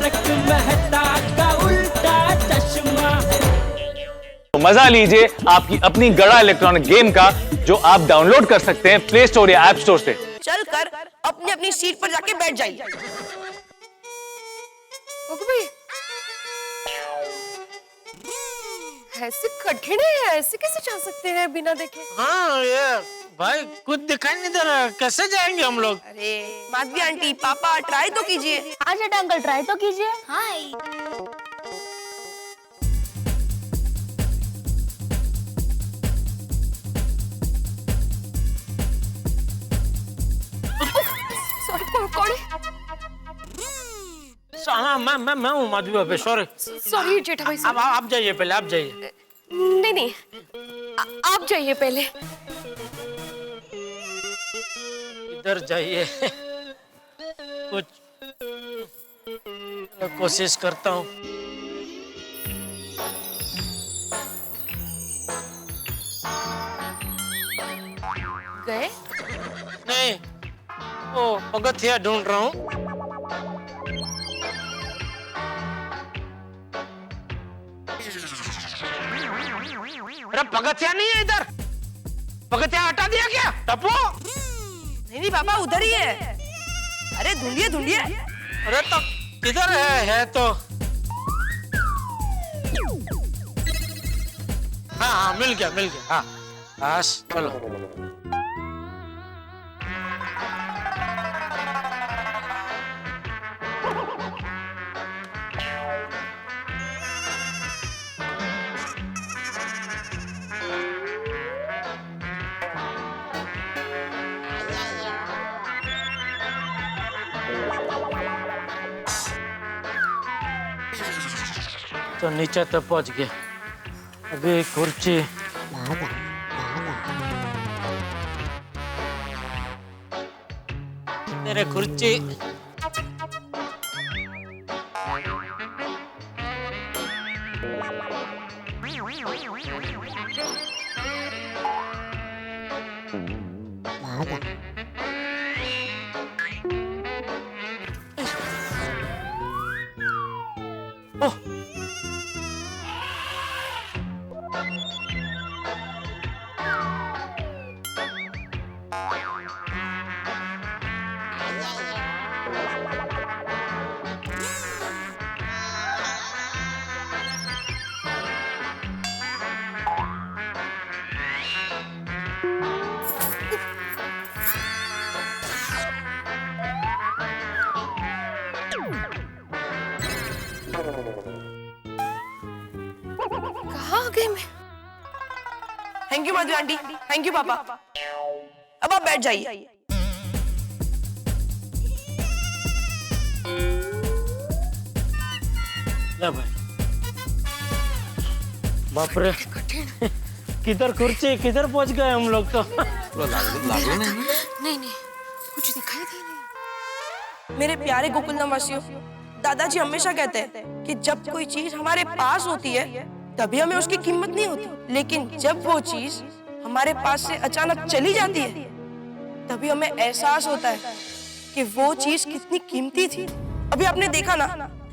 तारक मेहता का उल्टा चश्मा। मजा लीजिए आपकी अपनी गड़ा इलेक्ट्रॉनिक गेम का, जो आप डाउनलोड कर सकते हैं प्ले स्टोर या ऐप स्टोर से। चल कर अपनी अपनी सीट पर जाके बैठ जाइए। ऐसे कठिन है, ऐसे कैसे जा सकते हैं बिना देखे? हाँ ये भाई कुछ दिखाई नहीं दे रहा, कैसे जाएंगे हम लोग? अरे माधवी आंटी, पापा ट्राई तो कीजिए। आज अंकल ट्राई तो कीजिए। हाय। कौन? हाँ मैं हूँ माधवी भाभी, सॉरी। सॉरी जेठा भाई। अब आप जाइए पहले, आप जाइए। नहीं, आप जाइए पहले। इधर जाइए। कुछ कोशिश करता हूँ। गए? नहीं, ओ पगथिया ढूंढ रहा हूँ। अरे पगथिया नहीं है इधर, पगथिया हटा दिया क्या टप्पू? नहीं पापा उधर ही है। अरे ढूंढिए ढूंढिए। अरे तो किधर है तो? हाँ मिल गया। हाँ बस चलो। तो नीचे तक पहुंच गया। अभी कुर्सी तेरे कुर्सी कहाँ गए मैं? Thank you Madhavi aunty, thank you पापा। अब आप बैठ जाइए। ले भाई। बाप रे, किधर कुर्सी, किधर पहुंच गए हम लोग तो। नहीं, कुछ दिखाई दे नहीं। मेरे प्यारे गोकुलधाम वासियों, दादाजी हमेशा कहते हैं कि जब कोई चीज हमारे पास होती है तभी हमें उसकी कीमत नहीं होती, लेकिन जब वो चीज हमारे पास से अचानक चली जाती है तभी हमें एहसास होता है कि वो चीज कितनी कीमती थी। अभी आपने देखा ना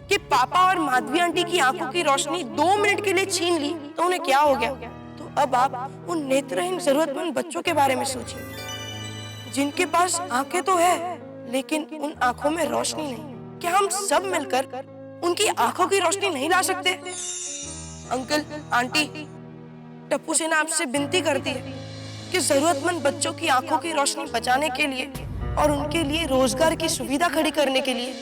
कि पापा और माधवी आंटी की आंखों की रोशनी 2 मिनट के लिए छीन ली तो उन्हें क्या हो गया। तो अब आप उन नेत्रहीन जरूरतमंद बच्चों के बारे में सोचिए जिनके पास आंखें तो है लेकिन उन आंखों में रोशनी नहीं। क्या हम सब मिलकर उनकी आंखों की रोशनी नहीं ला सकते? अंकल आंटी, टप्पू सेना आपसे विनती करती है कि जरूरतमंद बच्चों की आंखों की रोशनी बचाने के लिए और उनके लिए रोजगार की सुविधा खड़ी करने के लिए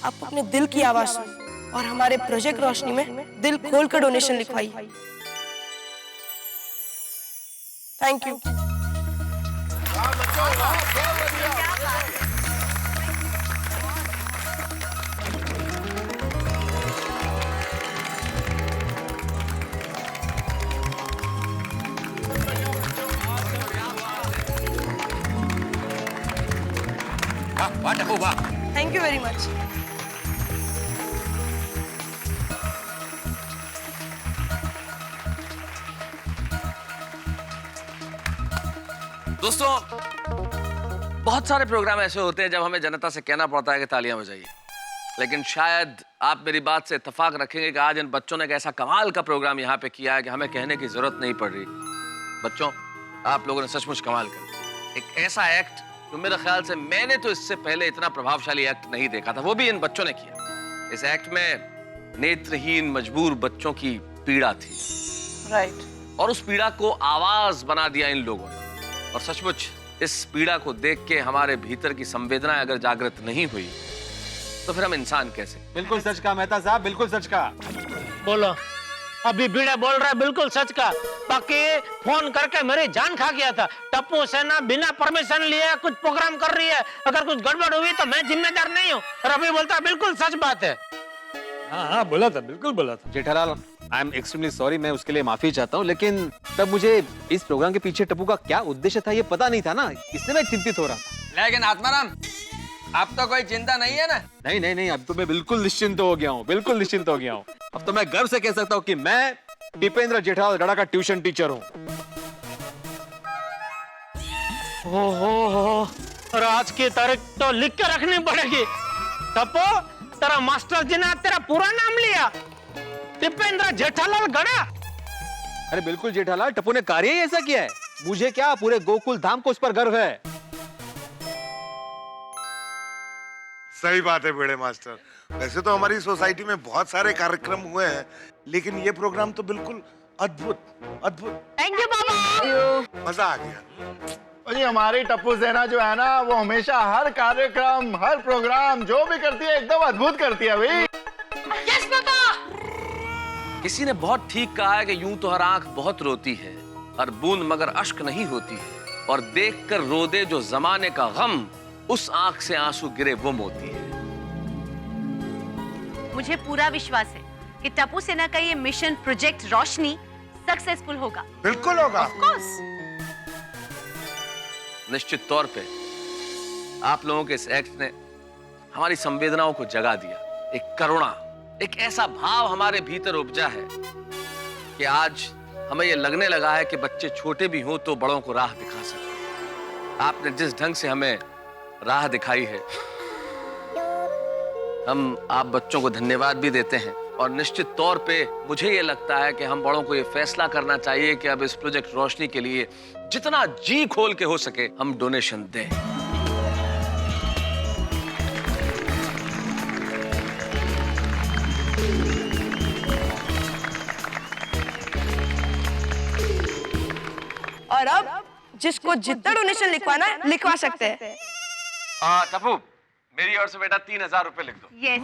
आप अपने दिल की आवाज सुनिए और हमारे प्रोजेक्ट रोशनी में दिल खोलकर डोनेशन लिखवाइए। Thank you. Thank you very much. दोस्तों, बहुत सारे प्रोग्राम ऐसे होते हैं जब हमें जनता से कहना पड़ता है कि तालियां बजाइए, लेकिन शायद आप मेरी बात से इत्तेफाक रखेंगे कि आज इन बच्चों ने एक ऐसा कमाल का प्रोग्राम यहाँ पे किया है कि हमें कहने की जरूरत नहीं पड़ रही। बच्चों, आप लोगों ने सचमुच कमाल कर एक ऐसा एक्ट जो मेरे ख्याल से मैंने तो इससे पहले इतना प्रभावशाली एक्ट नहीं देखा था, वो भी इन बच्चों ने किया। इस एक्ट में नेत्रहीन मजबूर बच्चों की पीड़ा थी, राइट। और उस पीड़ा को आवाज बना दिया इन लोगों ने। और सचमुच इस पीड़ा को देख के हमारे भीतर की संवेदनाएं अगर जागृत नहीं हुई तो फिर हम इंसान कैसे? बिल्कुल सच कहा मेहता साहब, बिल्कुल सच कहा। बोलो, अभी बीड़ा बोल रहा है बिल्कुल सच का। बाकी फोन करके मेरी जान खा गया था। टप्पू सेना बिना परमिशन लिए कुछ प्रोग्राम कर रही है, अगर कुछ गड़बड़ हुई तो मैं जिम्मेदार नहीं हूँ। और अभी बोलता बिल्कुल सच बात है। हाँ, बोला था, बिल्कुल बोला था। Jethalal, I am extremely sorry, मैं उसके लिए माफी चाहता हूँ, लेकिन तब मुझे इस प्रोग्राम के पीछे टप्पू का क्या उद्देश्य था ये पता नहीं था ना, इसलिए मैं चिंतित हो रहा था। लेकिन आत्माराम, अब तो कोई चिंता नहीं है ना? नहीं नहीं नहीं, अब तो मैं बिल्कुल निश्चिंत हो गया हूँ, बिल्कुल निश्चिंत हो गया हूँ। अब तो मैं गर्व से कह सकता हूँ कि मैं दीपेंद्र जेठालाल गड़ा का ट्यूशन टीचर हूँ। हो, और आज की तारीख तो लिख के रखनी पड़ेगी। टप्पू, तेरा मास्टर जी ने तेरा पूरा नाम लिया, दीपेंद्र जेठालाल गड़ा। अरे बिल्कुल जेठालाल, टप्पू ने कार्य ही ऐसा किया है। मुझे क्या, पूरे गोकुल धाम को उस पर गर्व है। सही बात है बेड़े मास्टर। वैसे तो हमारी सोसाइटी में बहुत सारे कार्यक्रम हुए हैं, लेकिन ये प्रोग्राम तो बिल्कुल अद्भुत अद्भुत। थैंक यू बाबा। मजा आ गया। जी, हमारी टप्पू सेना जो है ना, वो हमेशा हर कार्यक्रम, हर प्रोग्राम जो भी करती है एकदम अद्भुत करती है भाई। Yes papa. किसी ने बहुत ठीक कहा है कि यूं तो हर आंख बहुत रोती है, हर बूंद मगर अश्क नहीं होती है, और देखकर रो दे जो जमाने का गम, उस आंख से आंसू गिरे वो मोती है। मुझे पूरा विश्वास है कि टप्पू सेना का ये मिशन प्रोजेक्ट रोशनी सक्सेसफुल होगा। बिल्कुल होगा। Of course. निश्चित तौर पे आप लोगों के इस एक्ट ने हमारी संवेदनाओं को जगा दिया। एक करुणा, एक ऐसा भाव हमारे भीतर उपजा है कि आज हमें यह लगने लगा है कि बच्चे छोटे भी हों तो बड़ों को राह दिखा सकते। आपने जिस ढंग से हमें राह दिखाई है, हम आप बच्चों को धन्यवाद भी देते हैं। और निश्चित तौर पे मुझे ये लगता है कि हम बड़ों को ये फैसला करना चाहिए कि अब इस प्रोजेक्ट रोशनी के लिए जितना जी खोल के हो सके हम डोनेशन दें। और अब जिसको जितना डोनेशन लिखवाना है लिखवा सकते हैं। टप्पू, मेरी ओर से बेटा 3000 रुपए लिख दो। यस।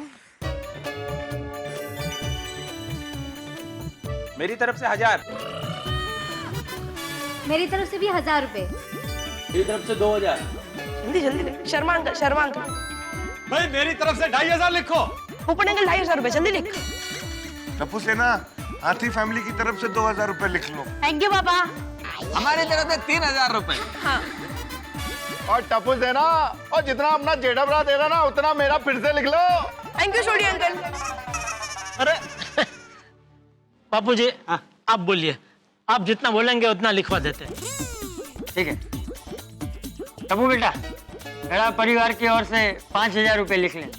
मेरी तरफ से 1000। मेरी तरफ से भी 1000 रुपए। मेरी तरफ से 2000। जल्दी जल्दी लिख। Sharma uncle, Sharma uncle. भाई मेरी तरफ से 2500 लिखो। ऊपर अंकल 2500 रुपए, जल्दी लिख। टप्पू सेना, हाथी फैमिली की तरफ से 2000 रुपए लिख लो। थैंक यू बाबा। हमारी तरफ से 3000 रुपए। हाँ। और टप्पू सेना, और जितना अपना जेठा भरा दे रहा ना, उतना मेरा फिर से लिख लो। थैंक यू छोड़ी अंकल। अरे बापू जी, आप बोलिए, आप जितना बोलेंगे उतना लिखवा देते हैं। ठीक है टप्पू बेटा, मेरा परिवार की ओर से 5000 रुपए लिख लें।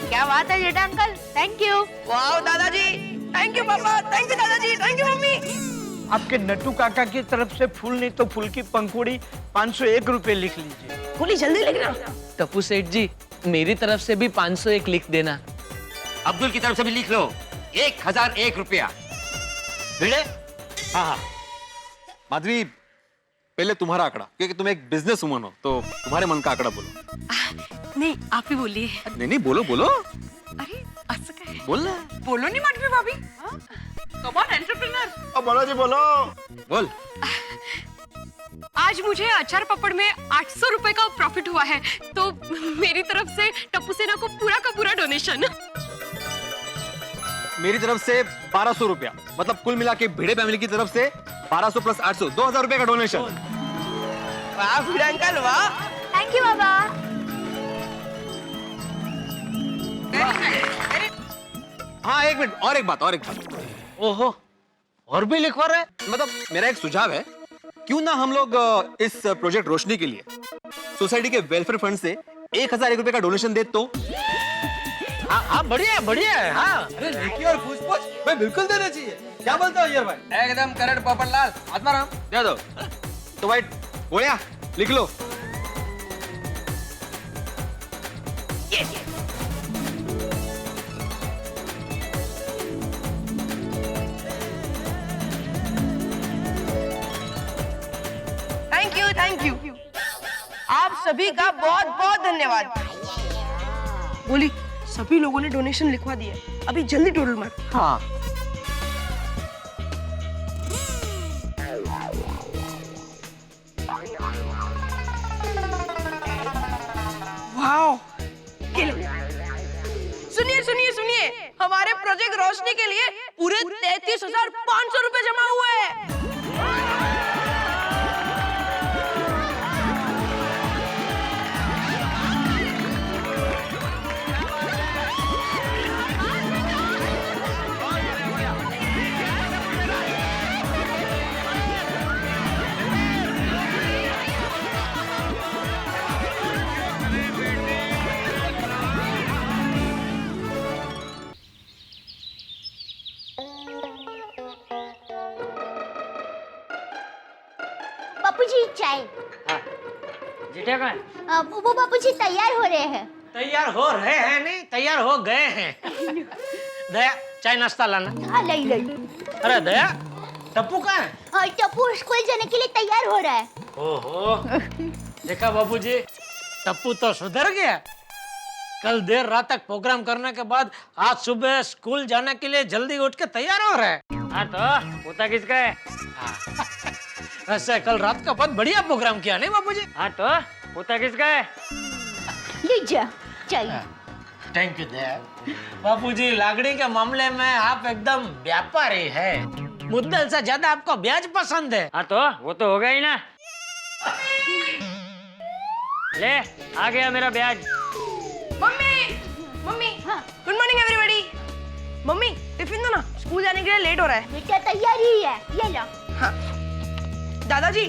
क्या बात है जेठा अंकल, थैंक यू। वाह दादाजी, थैंक यू पापा, थैंक यू दादाजी, थैंक यू मम्मी। आपके नट्टू काका की तरफ से फूल नहीं तो फूल की पंखुड़ी 501 रुपए लिख लीजिए। फूली जल्दी लिखना। टप्पू सेठ जी, मेरी तरफ से भी 501 लिख देना। अब्दुल की तरफ से भी लिख लो 1001 रुपया। भिड़े? हाँ। माधवी, पहले तुम्हारा आंकड़ा, क्योंकि तुम एक बिजनेस वुमन हो, तो तुम्हारे मन का आंकड़ा बोलो। नहीं, आप ही बोलिए। नहीं नहीं, बोलो बोलो। अरे असं काय? बोल ना। बोलो नहीं माधवी भाभी। Come on entrepreneur. अब बोलो जी, बोलो। बोल। आज मुझे अचार पापड़ में 800 रुपए का प्रॉफिट हुआ है, तो मेरी तरफ से टप्पू सेना को पूरा का पूरा डोनेशन। मेरी तरफ से 1200 रुपया, मतलब कुल मिला के भिड़े फैमिली की तरफ से 1200 प्लस 800, 2000 रुपए का डोनेशन। वाह भिड़े अंकल, वाह। थैंक यू बाबा। हाँ, एक मिनट, और एक बात। ओहो, और भी लिखवा रहे? मतलब मेरा एक सुझाव है, क्यों ना हम लोग इस प्रोजेक्ट रोशनी के लिए सोसाइटी के वेलफेयर फंड से 1001 रुपए का डोनेशन दे तो? हाँ बढ़िया है हाँ। अरे नेकी और पूछ भाई बिल्कुल देना चाहिए। क्या बोलते हो यार भाई? एकदम करेक्ट पोपटलाल। आत्माराम दे दो। तो भाई बोया लिख लो। थैंक यू आप सभी का बहुत बहुत धन्यवाद। बोली सभी लोगों ने डोनेशन लिखवा दिया, अभी जल्दी टोटल मार। हाँ वाओ, सुनिए सुनिए सुनिए, हमारे प्रोजेक्ट रोशनी के लिए पूरे 33,500 रुपए जमा हुए हैं। बापूजी चाय। जीठे का है? वो बापूजी तैयार हो रहे हैं। तैयार हो रहे हैं नहीं, तैयार हो गए हैं। दया चाय नाश्ता लाना। हाँ लाई लाई। अरे दया टप्पू कहाँ है? टप्पू स्कूल जाने के लिए तैयार हो रहा है। ओहो देखा बाबूजी, टप्पू तो सुधर गया। कल देर रात तक प्रोग्राम करने के बाद आज सुबह स्कूल जाने के लिए जल्दी उठ के तैयार हो रहा है। हाँ तो पोता किसका है? ऐसे कल रात का बहुत बढ़िया प्रोग्राम किया नहीं बाबूजी? हाँ तो पोता किसका है? लीजिए चाय। थैंक यू दया। बाबूजी लाकड़ी के मामले में आप एकदम व्यापारी है। मुद्दल से ज्यादा आपको ब्याज पसंद है। हाँ तो वो तो होगा ही ना। ले आ गया मेरा ब्याज। Mummy good morning everybody. Mummy tiffin दो ना, स्कूल जाने के लिए लेट हो रहा है। बेटा तैयार ही है, ये लो। हाँ। दादाजी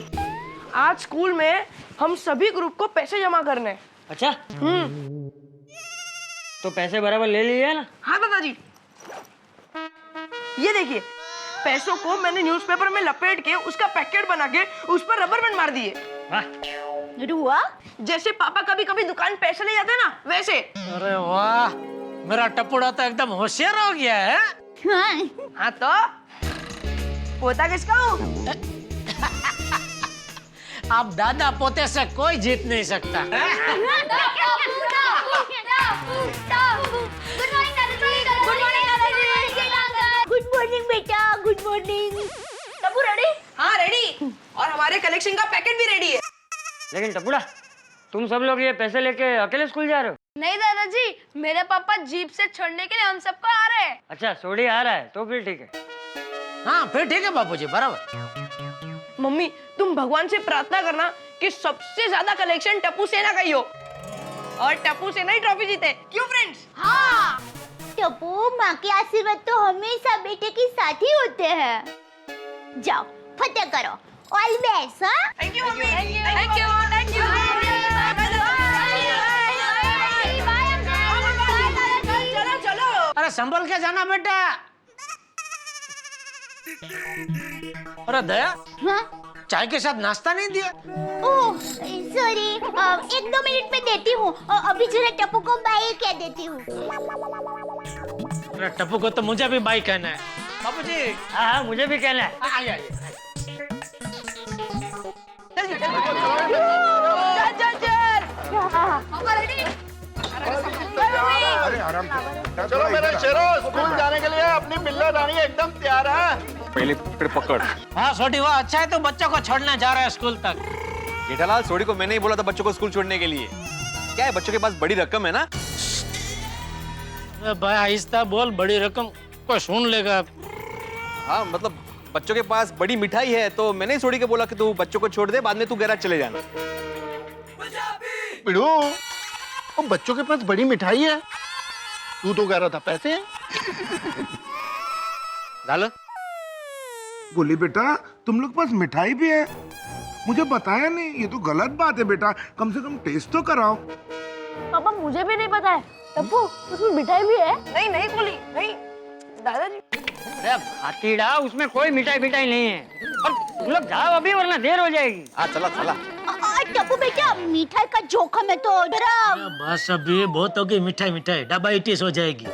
आज स्कूल में हम सभी ग्रुप को पैसे जमा करने हैं। अच्छा तो पैसे बराबर ले लिए ना? हाँ दादाजी, ये देखिए पैसों को मैंने न्यूज़पेपर में लपेट के उसका पैकेट बना के उस पर रबर बैंड मार दिए। वाह रुआ जैसे पापा कभी कभी दुकान पैसे ले जाते ना वैसे। अरे वाह, मेरा टप्पूड़ा तो एकदम होशियार हो गया है। हाँ तो पोता किसका हूँ? आप दादा पोते से कोई जीत नहीं सकता। गुड मॉर्निंग बेटा, गुड मॉर्निंग। टप्पू रेडी? हाँ रेडी, और हमारे कलेक्शन का पैकेट भी रेडी है। लेकिन टप्पूड़ा तुम सब लोग ये पैसे लेके अकेले स्कूल जा रहे हो? नहीं दादाजी, मेरे पापा जीप से छोड़ने के लिए हम सबको आ रहे हैं। अच्छा सोडी आ रहा है तो फिर ठीक है। हाँ फिर ठीक है बाबूजी बराबर। मम्मी तुम भगवान से प्रार्थना करना कि सबसे ज्यादा कलेक्शन टप्पू सेना का ही हो और टप्पू सेना ही ट्रॉफी जीते। क्यों फ्रेंड्स? हाँ टप्पू, माँ के आशीर्वाद तो हमेशा बेटे के साथ ही होते हैं। जाओ फतेह करो। All best. हाँ thank you mummy. Thank you thank you. चलो चलो। अरे संभल के जाना बेटा। अरे दया हाँ चाय के साथ नाश्ता नहीं दिया? ओह सॉरी, 1-2 मिनट में देती हूँ। अभी जरा टप्पू को बाय कह देती हूँ। अरे टप्पू को तो मुझे भी बाय कहना है बाबूजी। हाँ हाँ मुझे भी कहना है। आइए आइए। अरे आराम से। चलो मेरे शेरों, स्कूल जाने के लिए अपनी बिल्ला रानी एकदम तैयार है। पहले फिर पकड़। हाँ सोडी वाह, अच्छा है तो बच्चों को छोड़ने जा रहा है स्कूल तक। जेठालाल सोडी को मैंने ही बोला था बच्चों को स्कूल छोड़ने के लिए। क्या है बच्चों के पास बड़ी रकम है ना। भाई आहिस्ता बोल, बड़ी रकम कोई सुन लेगा। हाँ मतलब बच्चों के पास बड़ी मिठाई है तो मैंने ही सोडी को बोला कि तू बच्चों को छोड़ दे, बाद में तू गैराज चले जाना। बिड़ू, वो बच्चों के पास बड़ी मिठाई है, तू तो कह रहा था पैसे हैं। डालो। बोली बेटा तुम लोग पास मिठाई भी है, मुझे बताया नहीं। ये तो गलत बात है बेटा, कम से कम टेस्ट तो कराओ। पापा मुझे भी नहीं पता है, टप्पू उसमें मिठाई भी है? नहीं नहीं खोली, नहीं दादाजी। अरे भातीड़ा, उसमें कोई मिठाई नहीं है। और तुम लोग जाओ अभी, वरना देर हो जाएगी। चला चला। टप्पू बेटा, मिठाई का जोखम है तो जरा। बस अभी बहुत होगी मिठाई, डायबिटीज हो जाएगी।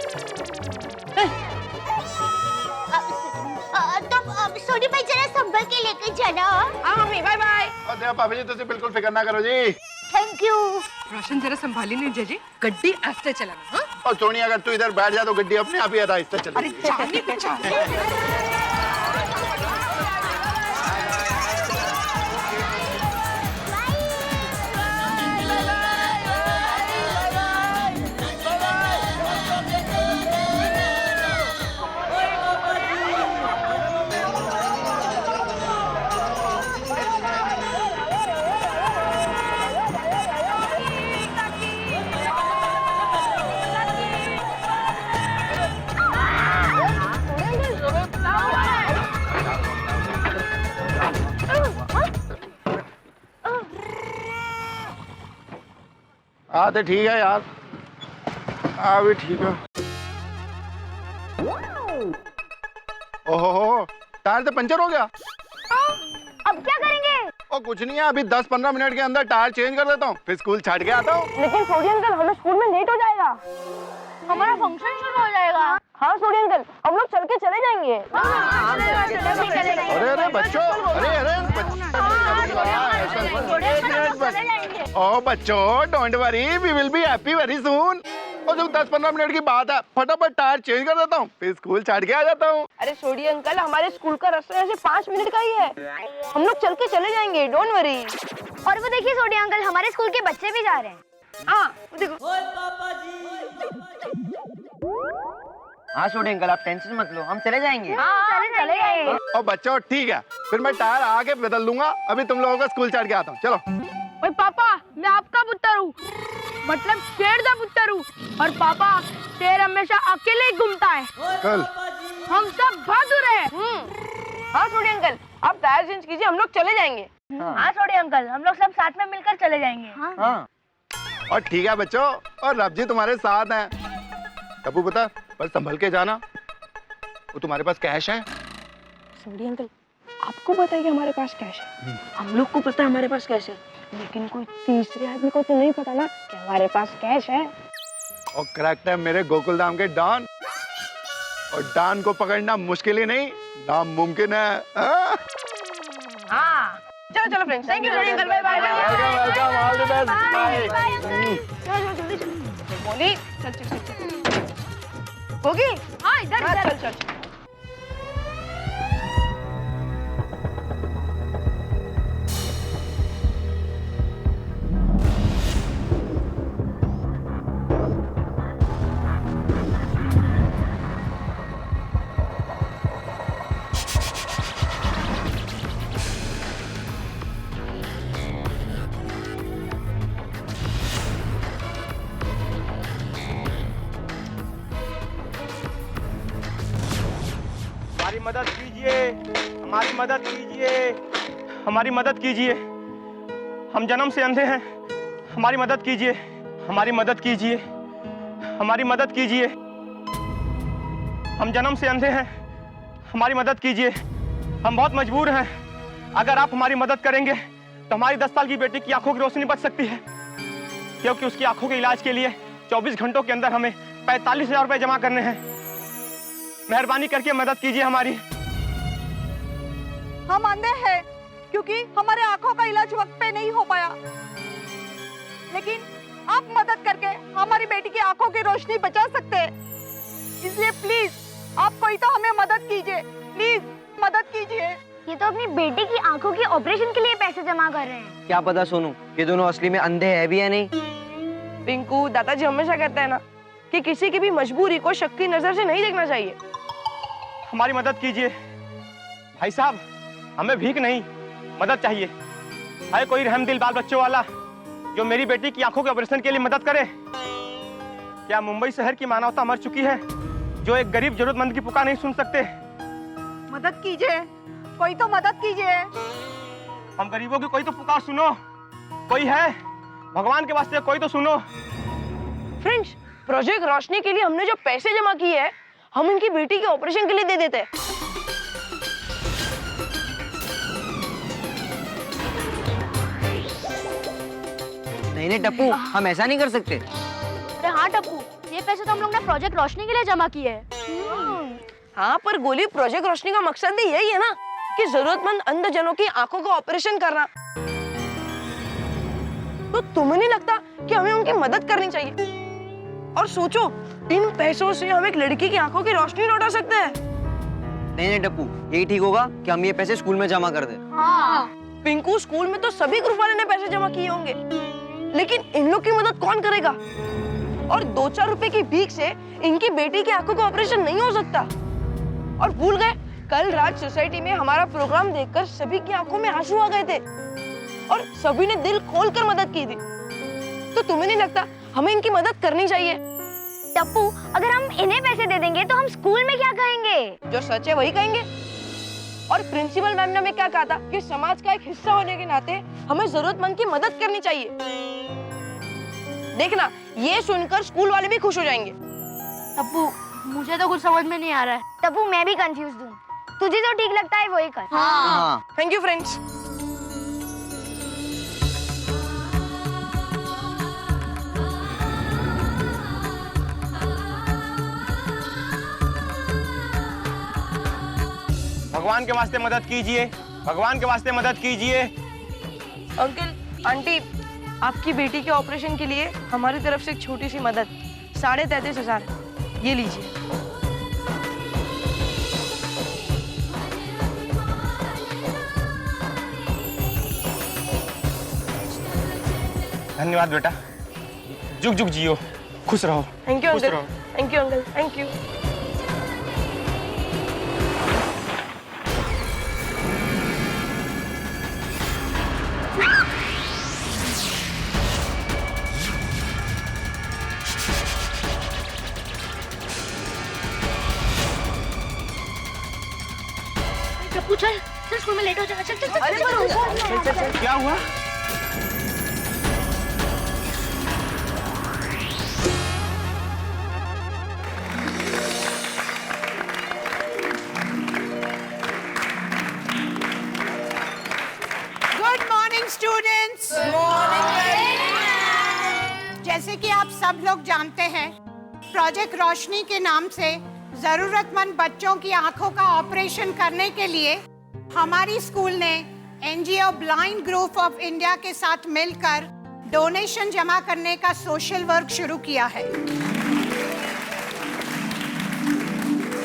तो सोनी भाई जरा संभल के लेकर जाना। हाँ मम्मी, बाय बाय। और भाभी जी तुझे बिल्कुल फिक्र ना करो जी। Thank you. रोशन जरा संभाली नहीं जीजी, गड्डी आस्ते चलाना। हाँ? और सोनी अगर तू इधर बैठ जा तो गड्डी अपने आप ही आहिस्ते चलेगी। अरे जाने पीछा। हाँ तो ठीक है यार, हाँ भी ठीक है। ओहो, टायर तो पंचर हो गया। अब क्या करेंगे? और कुछ नहीं है, अभी 10-15 मिनट के अंदर टायर चेंज कर देता हूँ, फिर स्कूल छाड़ के आता हूँ। लेकिन सोडी अंकल, हमें स्कूल में लेट हो जाएगा। हमारा फंक्शन शुरू हो जाएगा। हाँ सोडी अंकल, हम लोग चल के चले जाएंगे। अरे बच्चों, ओ बच्चों, don't worry, we will be happy very soon. और जो 10-15 मिनट की बात है, फटाफट टायर चेंज कर देता हूँ, फिर स्कूल छाड़ के आ जाता हूँ। अरे सोडी अंकल, हमारे स्कूल का रास्ता ऐसे 5 मिनट का ही है, हम लोग चल के चले जाएंगे, डोंट वरी। और वो देखिए सोडी अंकल, हमारे स्कूल के बच्चे भी जा रहे हैं। हाँ देखो। हाँ सोडी अंकल, आप टेंशन मत लो, हम चले जाएंगे। चले जाएंगे। और बच्चों ठीक है, फिर मैं टायर आके बदल लूंगा, अभी तुम लोगों को स्कूल छाड़ के आता हूँ, चलो। ओए पापा, मैं आपका पुत्र हूँ, मतलब शेर का पुत्र हूँ। और पापा, शेर हमेशा अकेले ही घूमता है। कल हम सब बहादुर हैं। हाँ सोडी अंकल, आप टायर चेंज कीजिए, हम लोग चले जाएंगे। हाँ सोडी अंकल, हम लोग सब साथ में मिलकर चले जाएंगे। हाँ। और ठीक है बच्चों, और रब जी तुम्हारे साथ हैं। टप्पू पता, पर संभल के जाना, वो तुम्हारे पास कैश है। सोडी अंकल, आपको पता है कि हमारे पास कैश है, हम लोग को पता है हमारे पास कैश है, लेकिन कोई तीसरे आदमी को तो नहीं पता ना कि हमारे पास कैश है। और करेक्ट है मेरे गोकुल धाम के डॉन, और डॉन को पकड़ना मुश्किल ही नहीं, नामुमकिन है। हाँ चलो चलो friends, thank you Sodhi uncle, bye bye. Welcome welcome, all the best, bye. चलो जल्दी चलो। बोली चल चल चल होगी। हाँ इधर हाँ, इधर। चल चल। हमारी मदद कीजिए, हमारी मदद कीजिए, हमारी मदद कीजिए, हम जन्म से अंधे हैं, हमारी मदद कीजिए, हमारी मदद कीजिए, हमारी मदद कीजिए, हम जन्म से अंधे हैं, हमारी मदद कीजिए, हम बहुत मजबूर हैं, अगर आप हमारी मदद करेंगे तो हमारी 10 साल की बेटी की आंखों की रोशनी बच सकती है, क्योंकि उसकी आंखों के इलाज के लिए 24 घंटों के अंदर हमें 45,000 रुपए जमा करने हैं। मेहरबानी करके मदद कीजिए हमारी। हम अंधे हैं क्योंकि हमारे आंखों का इलाज वक्त पे नहीं हो पाया, लेकिन आप मदद करके हमारी बेटी की आंखों की रोशनी बचा सकते हैं, इसलिए प्लीज आप कोई तो हमें मदद कीजिए, प्लीज मदद कीजिए। ये तो अपनी बेटी की आंखों के ऑपरेशन के लिए पैसे जमा कर रहे हैं। क्या पता सोनू, ये दोनों असली में अंधे है भी या नहीं। पिंकू, दादाजी हमेशा कहते हैं ना कि किसी की भी मजबूरी को शक की नजर से नहीं देखना चाहिए। हमारी मदद कीजिए भाई साहब, हमें भीख नहीं, मदद चाहिए। है कोई रहमदिल बाल बच्चों वाला जो मेरी बेटी की आंखों के ऑपरेशन के लिए मदद करे? क्या मुंबई शहर की मानवता मर चुकी है जो एक गरीब जरूरतमंद की पुकार नहीं सुन सकते? मदद कीजिए, कोई तो मदद कीजिए। हम गरीबों की कोई तो पुकार सुनो, कोई है? भगवान के वास्ते कोई तो सुनो। फ्रेंड्स, प्रोजेक्ट रोशनी के लिए हमने जो पैसे जमा किए हैं हम इनकी बेटी के ऑपरेशन के लिए दे देते हैं। नहीं टप्पू, हम ऐसा नहीं कर सकते। अरे हाँ टप्पू, ये पैसे तो हम लोग ने प्रोजेक्ट रोशनी के लिए जमा किए हैं। हाँ पर गोली, प्रोजेक्ट रोशनी का मकसद ही यही है ना कि जरूरतमंद अंधजनों की आंखों का ऑपरेशन करना। तो तुम्हें नहीं लगता कि हमें उनकी मदद करनी चाहिए? और सोचो, इन पैसों से हम एक लड़की की आंखों की रोशनी लौटा सकते हैं। नहीं टप्पू, यही ठीक होगा कि हम ये पैसे स्कूल में जमा कर दें। हाँ। पिंकू, स्कूल में तो सभी ग्रुप वाले ने पैसे जमा किए होंगे, लेकिन इन लोग की मदद कौन करेगा? और 2-4 रुपए की भीख से इनकी बेटी की आंखों का ऑपरेशन नहीं हो सकता। और भूल गए, कल रात सोसाइटी में हमारा प्रोग्राम देखकर सभी की आंखों में आंसू आ गए थे और सभी ने दिल खोलकर मदद की थी। तो तुम्हें नहीं लगता हमें इनकी मदद करनी चाहिए? टप्पू, अगर हम इन्हें पैसे दे देंगे तो हम स्कूल में क्या कहेंगे? जो सच है वही कहेंगे। और प्रिंसिपल मैम ने हमें क्या कहा था कि समाज का एक हिस्सा होने के नाते हमें जरूरतमंद की मदद करनी चाहिए। देखना, ये सुनकर स्कूल वाले भी खुश हो जाएंगे। टप्पू, मुझे तो कुछ समझ में नहीं आ रहा है। टप्पू, मैं भी कंफ्यूज हूँ। तुझे जो ठीक लगता है वही कर। हाँ। Thank you friends. भगवान के वास्ते मदद कीजिए, भगवान के वास्ते मदद कीजिए। अंकल, आंटी, आपकी बेटी के ऑपरेशन के लिए हमारी तरफ से एक छोटी सी मदद, 33,500, ये लीजिए। धन्यवाद बेटा, जुग जुग जियो, खुश रहो। थैंक यू खुश अंकल, रहो। Thank you uncle, thank you. Tappu, चल चल, स्कूल में लेट हो जाएगा। चल चल चल। अरे पर क्या हुआ? Good morning students. जैसे कि आप सब लोग जानते हैं, प्रोजेक्ट रोशनी के नाम से जरूरतमंद बच्चों की आंखों का ऑपरेशन करने के लिए हमारी स्कूल ने NGO blind group of India के साथ मिलकर डोनेशन जमा करने का सोशल वर्क शुरू किया है।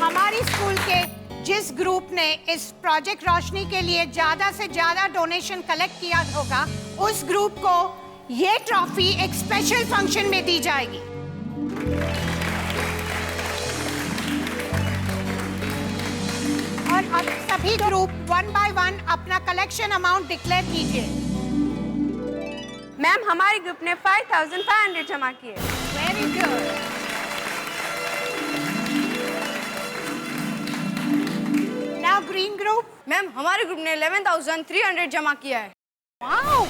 हमारी स्कूल के जिस ग्रुप ने इस प्रोजेक्ट रोशनी के लिए ज्यादा से ज्यादा डोनेशन कलेक्ट किया होगा, उस ग्रुप को ये ट्रॉफी एक स्पेशल फंक्शन में दी जाएगी। और अब सभी ग्रुप 1 by 1 अपना कलेक्शन अमाउंट डिक्लेयर कीजिए। मैम, हमारे ग्रुप ने 5,500 जमा किए। Very good. Now green group. Ma'am, हमारे ग्रुप ने 11,300 जमा किया है। वाओ।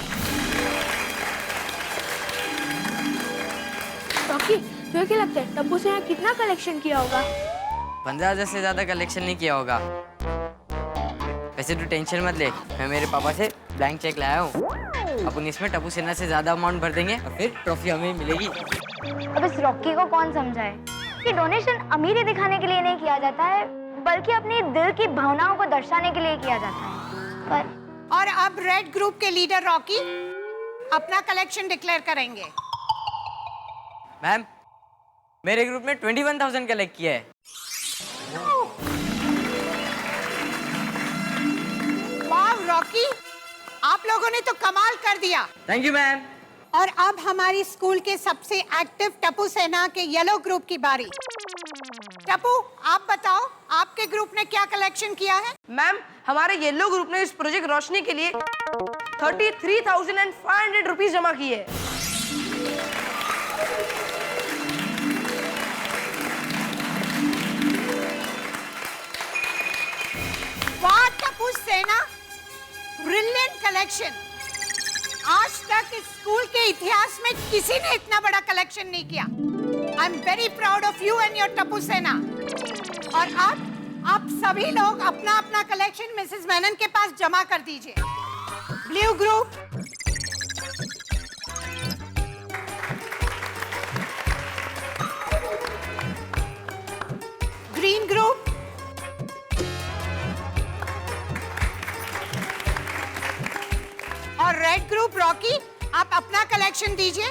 रॉकी, तुम्हें क्या लगता है टप्पू से यहाँ कितना कलेक्शन किया होगा? 15,000 से ज्यादा कलेक्शन नहीं किया होगा। वैसे तू टेंशन मत ले, मैं मेरे पापा से ब्लैंक चेक लाया हूँ। अपन इसमें टप्पू सेना से ज्यादा अमाउंट भर देंगे और फिर ट्रॉफी हमें मिलेगी। अब इस रॉकी को कौन समझाए कि डोनेशन अमीरी दिखाने के लिए नहीं किया जाता है, बल्कि अपनी दिल की भावनाओं को दर्शाने के लिए किया जाता है। पर और अब रेड ग्रुप के लीडर रॉकी अपना कलेक्शन डिक्लेयर करेंगे। मैम, मेरे ग्रुप ने 21,000 कलेक्ट किया है। वाह रॉकी, आप लोगों ने तो कमाल कर दिया। Thank you ma'am. और अब हमारी स्कूल के सबसे एक्टिव टप्पू सेना के येलो ग्रुप की बारी। टप्पू, आप बताओ आपके ग्रुप ने क्या कलेक्शन किया है? मैम, हमारे येलो ग्रुप ने इस प्रोजेक्ट रोशनी के लिए 33,500 रुपीस जमा किए। वाह टप्पू सेना, ब्रिलियंट कलेक्शन। आज तक इस स्कूल के इतिहास में किसी ने इतना बड़ा कलेक्शन नहीं किया। I am very proud of you and your Tappu सेना। और अब आप सभी लोग अपना अपना कलेक्शन मिसेस मेनन के पास जमा कर दीजिए। ब्लू ग्रुप, ग्रीन ग्रुप, और रेड ग्रुप रॉकी, आप अपना कलेक्शन दीजिए।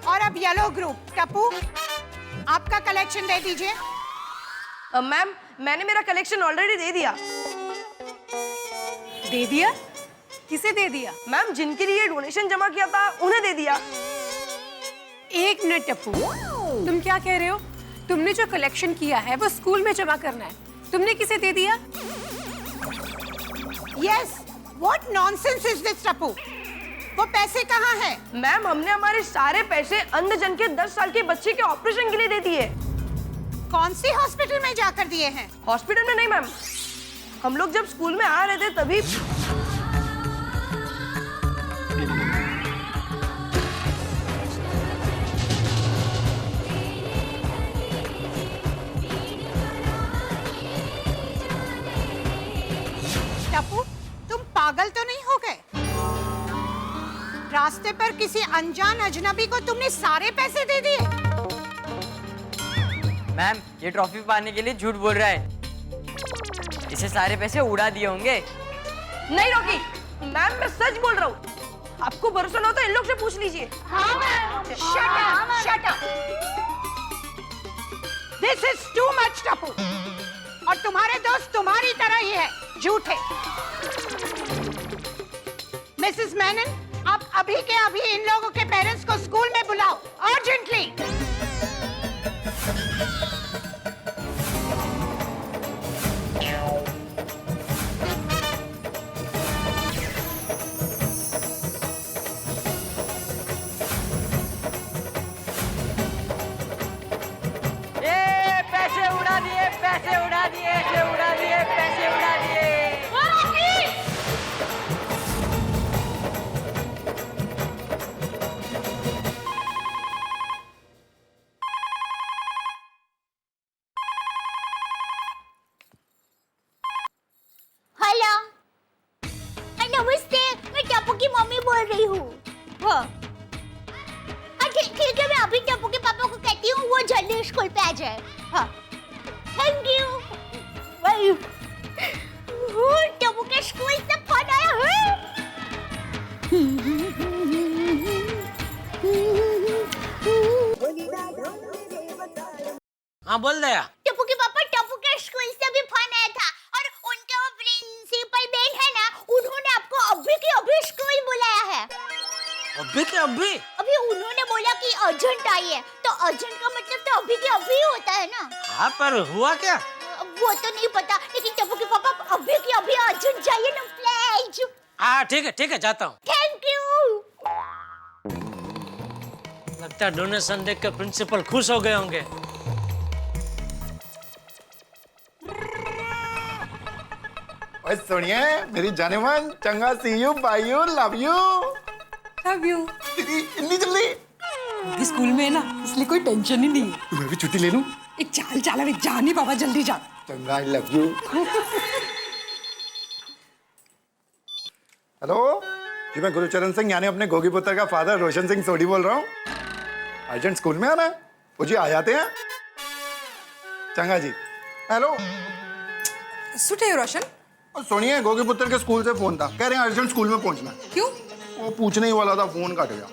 और अब येलो ग्रुप, टप्पू आपका कलेक्शन दे दीजिए। मैम, मैंने मेरा कलेक्शन ऑलरेडी दे दिया। दे दिया? किसे दे दिया? मैम, जिनके लिए डोनेशन जमा किया था उन्हें दे दिया। एक मिनट टप्पू, तुम क्या कह रहे हो? तुमने जो कलेक्शन किया है वो स्कूल में जमा करना है, तुमने किसे दे दिया? Yes, what nonsense is this Tappu? वो पैसे कहाँ हैं? मैम, हमने हमारे सारे पैसे अंधजन के 10 साल के बच्चे के ऑपरेशन के लिए दे दिए। कौन सी हॉस्पिटल में जाकर दिए हैं? हॉस्पिटल में नहीं मैम, हम लोग जब स्कूल में आ रहे थे तभी। टप्पू, तुम पागल तो नहीं हो गए? रास्ते पर किसी अनजान अजनबी को तुमने सारे पैसे दे दिए? मैम, ये ट्रॉफी पाने के लिए झूठ बोल रहा है। इसे सारे पैसे उड़ा दिए होंगे। नहीं रॉकी, मैम मैं सच बोल रहा हूँ। आपको भरोसा ना हो तो इन लोग से पूछ लीजिए। हाँ ma'am. Shut up. This is too much, Tappu. और तुम्हारे दोस्त तुम्हारी तरह ही है, झूठे। मिसेस मेनन, आप अभी के अभी इन लोगों के पेरेंट्स को स्कूल में बुलाओ, अर्जेंटली। पैसे उड़ा दिए, पैसे उड़ा दिए, पैसे उड़ा दिए, पैसे उड़ा दिए। हेलो, नमस्ते, मैं टप्पू की मम्मी बोल रही हूँ। ठीक है, मैं अभी टप्पू के पापा को कहती हूँ वो जल्दी स्कूल पे आ जाए। हाँ, थैंक यू। टप्पू के स्कूल से फोन आया है। हाँ बोल दया। टप्पू के पापा, टप्पू के स्कूल से भी फोन आया था और उनका वो प्रिंसिपल मैम है ना, उन्होंने आपको अभी के अभी स्कूल बुलाया है। अभी के अभी? अभी उन्होंने बोला कि अर्जेंट आई है, तो अर्जेंट का मतलब तो अभी के अभी होता है ना। हाँ, पर हुआ क्या? वो तो नहीं पता, लेकिन टप्पू के पापा अभी के अभी अर्जेंट चाहिए ना प्लीज। हाँ ठीक है, जाता हूँ। Thank you. लगता है डोनेशन देख कर प्रिंसिपल खुश हो गए होंगे। ओए सुनिए मेरी जाने मन, चंगा see you, bye you, love you. इतनी जल्दी? स्कूल में है ना, इसलिए कोई टेंशन ही नहीं है। मैं भी छुट्टी ले लूं? एक चाल एक जा नहीं बाबा, जल्दी जा। चंगा, आई लव यू। हेलो जी, मैं गुरुचरण सिंह यानी अपने गोगी पुत्र का फादर रोशन सिंह सोडी बोल रहा हूँ। अर्जेंट स्कूल में आना है? वो जी आ जाते हैं। चंगा जी। हेलो सुटे रोशन। सुनिए, गोगी पुत्र के स्कूल से फोन था, कह रहे हैं अर्जेंट स्कूल में पहुंचना। क्यों? वो पूछने ही वाला था, फोन कट गया।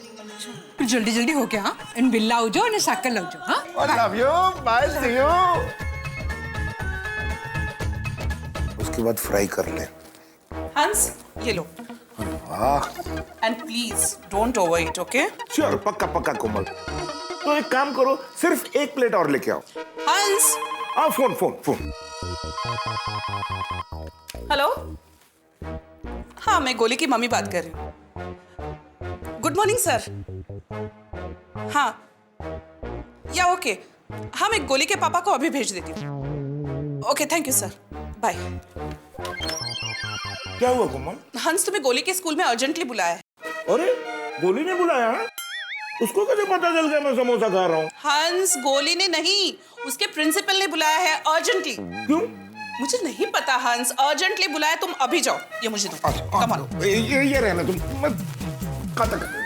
फिर जल्दी हो क्या? हाँ, इन बिल्ला हो जाओ, साइकिल लग जाओ। हाँ, love you, bye, see you. उसके बाद फ्राई कर ले। हंस, ये लो। वाह। And please don't over it, okay? Sure, पक्का पक्का कोमल। तो एक काम करो, सिर्फ एक प्लेट और लेके आओ। हंस। हाँ, फोन। हेलो, हाँ मैं गोली की मम्मी बात कर रही हूँ। Good morning sir. हाँ या ओके, हाँ मैं गोली के पापा को अभी भेज देती हूँ। Okay, thank you sir, bye. क्या हुआ कोमल? हंस तुम्हें गोली के स्कूल में अर्जेंटली बुलाया है। अरे गोली ने बुलाया है? उसको कैसे पता चल गया मैं समोसा खा रहा हूँ? हंस, गोली ने नहीं, उसके प्रिंसिपल ने बुलाया है अर्जेंटली। क्यों? मुझे नहीं पता हंस, अर्जेंटली बुलाया। तुम अभी जाओ, ये मुझे दो। Come on. ये रहना तुम मत खाता कर।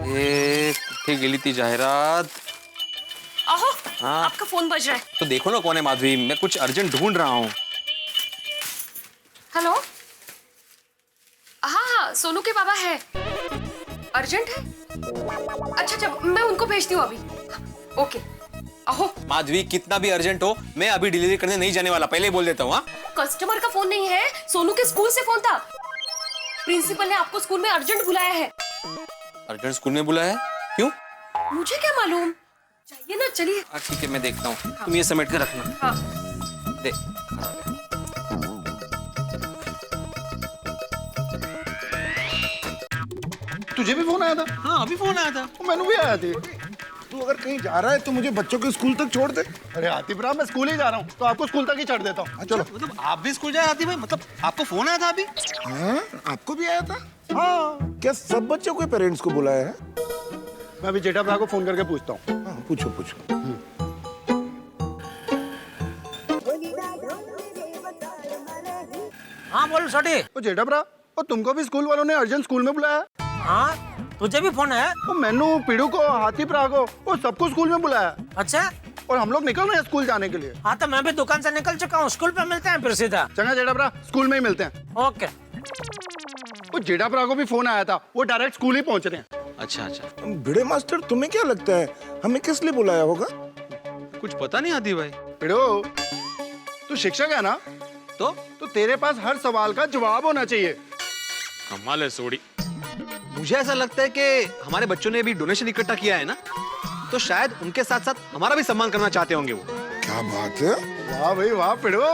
ये गेली थी जाहिरात। आहो, हाँ। आपका फोन बज रहा है। तो देखो ना कौन है माधवी, मैं कुछ अर्जेंट ढूंढ रहा हूँ। हेलो, हाँ, सोनू के बाबा है। अर्जेंट है? अच्छा, मैं उनको भेजती हूँ अभी। ओके। आहो। माधवी, कितना भी अर्जेंट हो, मैं अभी डिलीवरी करने नहीं जाने वाला, पहले ही बोल देता हूँ। हाँ, कस्टमर का फोन नहीं है, सोनू के स्कूल से फोन था। प्रिंसिपल ने आपको स्कूल में अर्जेंट बुलाया है। अर्जेंट स्कूल में बुलाया है? क्यों? मुझे क्या मालूम, चाहिए ना, चलिए। ठीक है, मैं देखता हूँ। तुम ये समेट के रखना। हाँ। दे। तुझे भी फोन आया था? हाँ, अभी फोन आया था। मैंने भी आया थी। तू अगर कहीं जा रहा है तो मुझे बच्चों के स्कूल तक छोड़ दे। अरे आतिफ राव, मैं स्कूल ही जा रहा हूँ, तो आपको स्कूल तक ही छोड़ देता हूँ। चलो। मतलब आप भी स्कूल जाए आतिफ भाई? मतलब आपको फोन आया था अभी? हाँ, आपको भी आया था? हाँ। क्या सब बच्चों के पेरेंट्स को बुलाया है? मैं अभी जेठा भरा को फोन करके पूछता हूँ। हाँ, पूछो पूछो। हाँ बोल छोटी। ओ जेठा भरा, और तुमको भी स्कूल वालों ने अर्जेंट स्कूल में बुलाया? हाँ, तुझे भी फोन है? वो मैनू, पीड़ू को, हाथी भरा को, वो सबको स्कूल में बुलाया। अच्छा, और हम लोग निकल रहे हैं स्कूल जाने के लिए। हाँ तो मैं भी दुकान से निकल चुका हूँ, स्कूल पे मिलते हैं फिर सीधा। चंगा जेठा भरा, स्कूल में ही मिलते हैं। ओके। वो जेठा भरा को भी फोन आया था, वो डायरेक्ट स्कूल ही पहुंच रहे हैं। अच्छा अच्छा। भिड़े मास्टर, तुम्हें क्या लगता है हमें किस लिए बुलाया होगा? कुछ पता नहीं आती भाई। पीड़ू, तू शिक्षक है ना, तो तेरे पास हर सवाल का जवाब होना चाहिए। कमाल है सोडी। मुझे ऐसा लगता है कि हमारे बच्चों ने अभी डोनेशन इकट्ठा किया है ना, तो शायद उनके साथ साथ हमारा भी सम्मान करना चाहते होंगे वो। क्या बात है? वाह भाई वाह पिड़ो,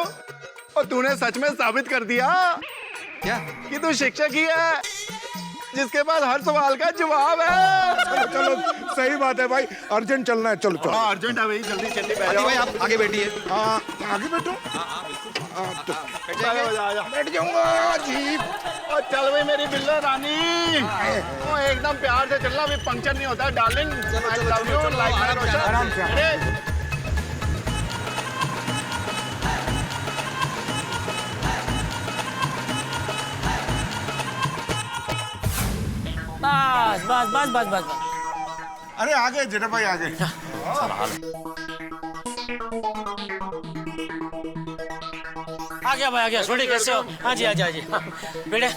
और तूने सच में साबित कर दिया क्या कि तू शिक्षक ही है जिसके पास हर सवाल का जवाब है। चलो चलो, सही बात है भाई, अर्जेंट चलना है। चलो चलो। हाँ अर्जेंट है भाई, जल्दी जल्दी बैठ भाई आप आगे बैठिए। हाँ, आगे बैठो। बैठ जाऊंगा जी। और चल भाई मेरी बिल्लो रानी, वो एकदम प्यार से चलना, अभी पंक्चर नहीं होता डार्लिंग। आराम से। बस बस बस बस बस बस। अरे आगे जेठा भाई, आगे। आ गया भाई, आ गया। छोटी कैसे हो? हाँ जी, आ जी, आ जी। बेटे,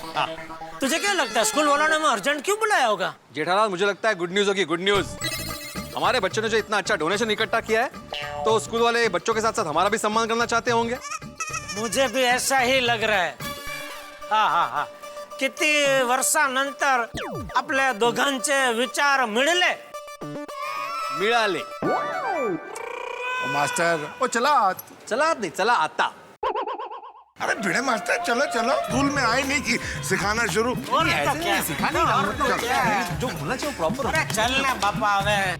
तुझे क्या लगता है स्कूल वालों ने हमें अर्जेंट क्यों बुलाया होगा? जेठालाल, मुझे लगता है गुड न्यूज होगी, गुड न्यूज। हमारे बच्चों ने जो इतना अच्छा डोनेशन इकट्ठा किया है, तो स्कूल वाले बच्चों के साथ साथ हमारा भी सम्मान करना चाहते होंगे। मुझे भी ऐसा ही लग रहा है। हाँ हाँ हाँ, किती वर्षानंतर आपल्या दोघांचे विचार मिळाले। मास्टर, ओ चला चला नहीं, चला आता। अरे भिड़े मास्टर, चलो चलो। स्कूल में आए नहीं कि सिखाना शुरू। सिखाने जो बोलना चाहिए प्रॉपर। अरे चल ना बापा। हमें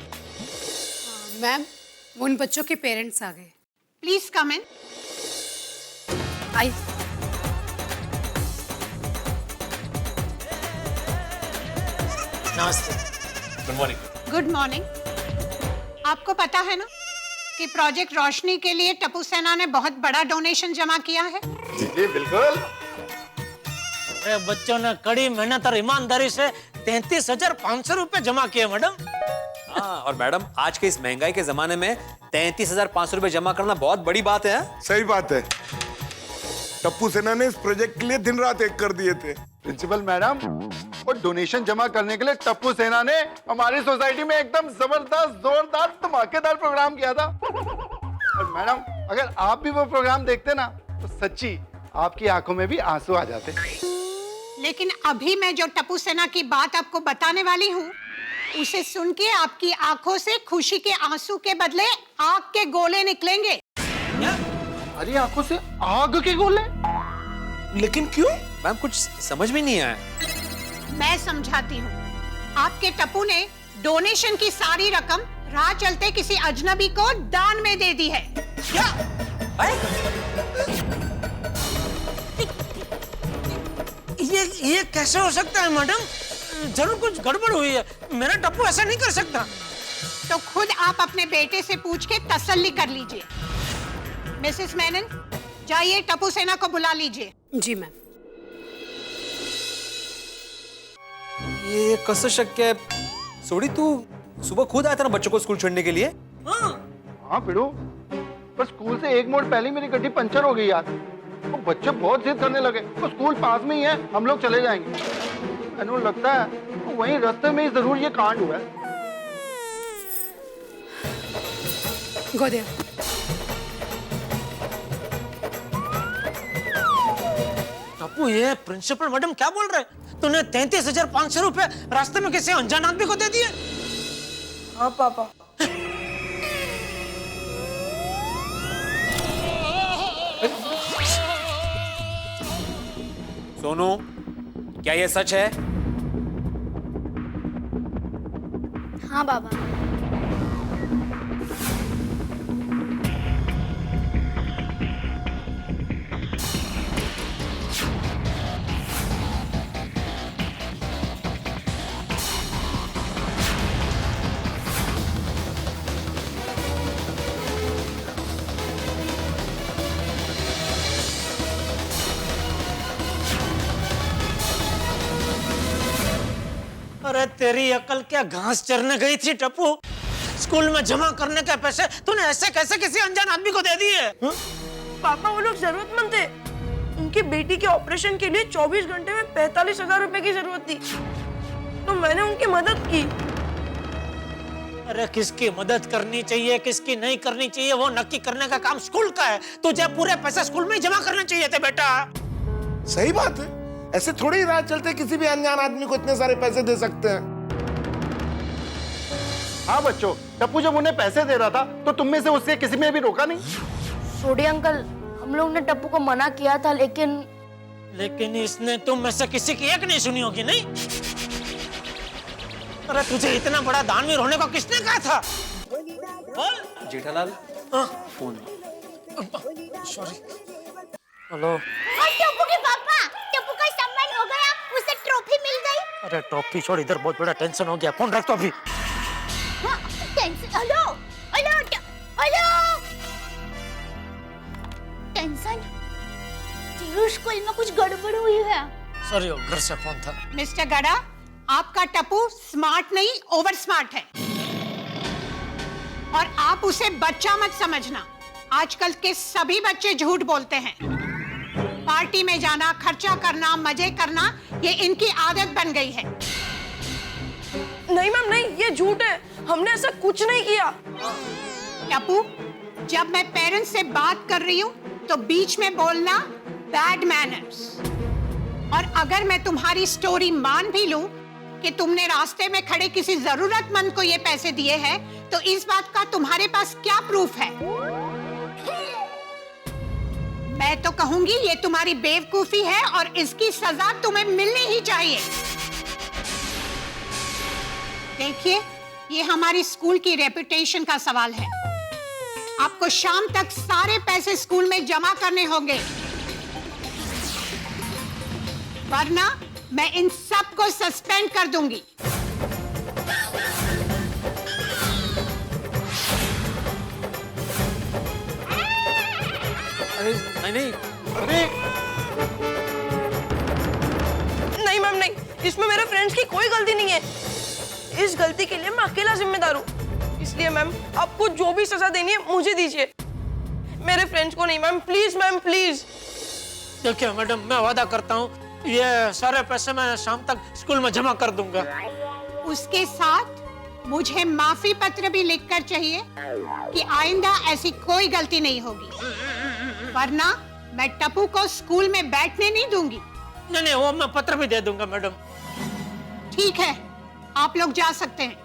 मैम, उन बच्चों के पेरेंट्स आ गए, प्लीज कम इन। आई। नमस्ते। Good morning. Good morning. आपको पता है ना कि प्रोजेक्ट रोशनी के लिए टप्पू सेना ने बहुत बड़ा डोनेशन जमा किया है? जी बिल्कुल। अरे बच्चों ने कड़ी मेहनत और ईमानदारी से 33,500 रुपए जमा किए मैडम। हाँ, और मैडम आज के इस महंगाई के जमाने में 33,500 रुपए जमा करना बहुत बड़ी बात है। सही बात है। टप्पू सेना ने इस प्रोजेक्ट के लिए दिन रात एक कर दिए थे। प्रिंसिपल मैडम, और डोनेशन जमा करने के लिए टप्पू सेना ने हमारी सोसाइटी में एकदम जबरदस्त जोरदार धमाकेदार प्रोग्राम किया था। और मैडम, अगर आप भी वो प्रोग्राम देखते ना, तो सच्ची आपकी आंखों में भी आंसू आ जाते। लेकिन अभी मैं जो टप्पू सेना की बात आपको बताने वाली हूँ, उसे सुन के आपकी आंखों से खुशी के आंसू के बदले आग के गोले निकलेंगे। अरे आंखों से आग के गोले? लेकिन क्यों? मैम कुछ समझ में नहीं आया। मैं समझाती हूँ। आपके टप्पू ने डोनेशन की सारी रकम राह चलते किसी अजनबी को दान में दे दी है। क्या? ये कैसे हो सकता है मैडम? जरूर कुछ गड़बड़ हुई है। मेरा टप्पू ऐसा नहीं कर सकता। तो खुद आप अपने बेटे से पूछ के तसल्ली कर लीजिए। मिसेस मेनन, जाइए टप्पू सेना को बुला लीजिए। जी मैम। ये कसं शक्य है? सोडी, तू सुबह खुद आया था ना बच्चों को स्कूल छोड़ने के लिए? हाँ पिड़ू, पर स्कूल से एक मोड़ पहले मेरी गड्डी पंचर हो गई यार। वो बच्चे बहुत जिद करने लगे। तो स्कूल पास में ही है, हम लोग चले जाएंगे। मैंने लगता है तो वहीं रास्ते में ही जरूर ये कांड हुआ है। गोदिया। टप्पू, ये प्रिंसिपल मैडम क्या बोल रहे? तूने 33,500 रुपए रास्ते में किसी अनजान आदमी को दे दिए? हाँ पापा। सोनू, क्या ये सच है? हाँ बाबा। अरे तेरी अकल क्या घास चरने गई थी टप्पू? स्कूल में जमा करने के पैसे तूने ऐसे कैसे किसी अनजान आदमी को दे दिए? पापा वो लोग जरूरतमंद थे। उनकी बेटी के ऑपरेशन के लिए 24 घंटे में 45,000 रुपए की जरूरत थी, तो मैंने उनकी मदद की। अरे किसकी मदद करनी चाहिए किसकी नहीं करनी चाहिए वो नक्की करने का काम स्कूल का है। तुझे पूरे पैसे स्कूल में ही जमा करने चाहिए थे बेटा। सही बात है, ऐसे थोड़ी ही राह चलते किसी भी अनजान आदमी को इतने सारे पैसे दे सकते हैं। हाँ बच्चों, टप्पू जब उन्हें पैसे दे रहा था तो तुम में से उससे किसी ने भी रोका नहीं? सोडी अंकल, हम लोग ने टप्पू को मना किया था, लेकिन इसने तुम में से किसी की एक नहीं सुनी होगी, नहीं? अरे तुझे इतना बड़ा दानवीर होने को किसने कहा था? बोल। Jethalal, phone. Sorry. Hello. Tappu के पापा, टप्पू का सम्मान हो गया, उसे ट्रॉफी मिल गई। अरे ट्रॉफी छोड़, इधर बहुत बड़ा टेंशन हो गया। फोन रख तो अभी। Tension? Hello hello hello, tension? जरूर स्कूल में कुछ गड़बड़ हुई है। सॉरी, घर से फोन था। मिस्टर गड़ा, आपका टप्पू स्मार्ट नहीं ओवर स्मार्ट है, और आप उसे बच्चा मत समझना। आजकल के सभी बच्चे झूठ बोलते हैं। पार्टी में जाना, खर्चा करना, मजे करना, ये इनकी आदत बन गई है। नहीं मैम नहीं, ये झूठ है, हमने ऐसा कुछ नहीं किया। टप्पू, जब मैं पेरेंट्स से बात कर रही हूँ तो बीच में बोलना बैड मैनर्स। और अगर मैं तुम्हारी स्टोरी मान भी लूं कि तुमने रास्ते में खड़े किसी जरूरतमंद को ये पैसे दिए हैं, तो इस बात का तुम्हारे पास क्या प्रूफ है? मैं तो कहूंगी ये तुम्हारी बेवकूफी है और इसकी सजा तुम्हें मिलनी ही चाहिए। देखिए, ये हमारी स्कूल की रेपुटेशन का सवाल है। आपको शाम तक सारे पैसे स्कूल में जमा करने होंगे, वरना मैं इन सब को सस्पेंड कर दूंगी। नहीं, अरे नहीं मैम नहीं, इसमें मेरे फ्रेंड्स की कोई गलती नहीं है। इस गलती के लिए मैं अकेला जिम्मेदार हूँ। इसलिए मैम, आपको जो भी सजा देनी है मुझे दीजिए, मेरे फ्रेंड्स को नहीं। Ma'am please. देखिए मैडम, मैं वादा करता हूँ ये सारे पैसे मैं शाम तक स्कूल में जमा कर दूंगा। उसके साथ मुझे माफी पत्र भी लिखकर चाहिए कि आइंदा ऐसी कोई गलती नहीं होगी, वरना मैं टप्पू को स्कूल में बैठने नहीं दूंगी। नहीं, वो मैं पत्र भी दे दूंगा मैडम। ठीक है, आप लोग जा सकते हैं।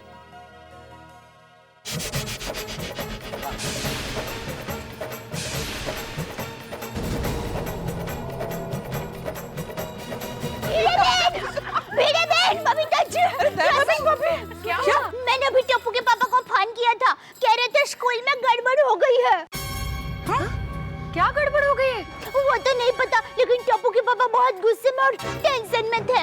क्या? मैंने अभी टप्पू के पापा को फोन किया था, कह रहे थे स्कूल में गड़बड़ हो गई है। हाँ? क्या गड़बड़ हो गई है? वो तो नहीं पता, लेकिन टप्पू के पापा बहुत गुस्से में और टेंशन में थे।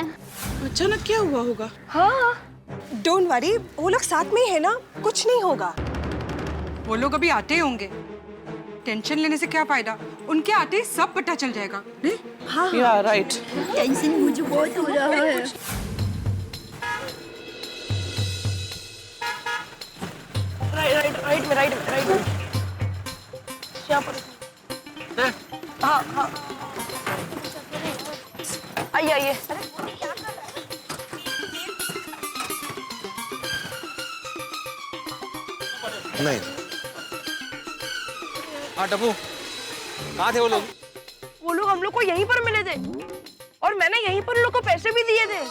अचानक क्या हुआ होगा? हाँ डोंट वरी, वो लोग साथ में ही है ना, कुछ नहीं होगा। वो लोग अभी आते होंगे, टेंशन लेने से क्या फायदा, उनके आते ही सब पता चल जाएगा। हाँ या राइट। टेंशन मुझे बहुत हो रहा है। राइट में यहाँ पर। हाँ हाँ आइए। नहीं हाँ टप्पू, कहाँ थे वो लोग? वो लोग हम लोग को यहीं पर मिले थे और मैंने यहीं पर उन लोग को पैसे भी दिए थे।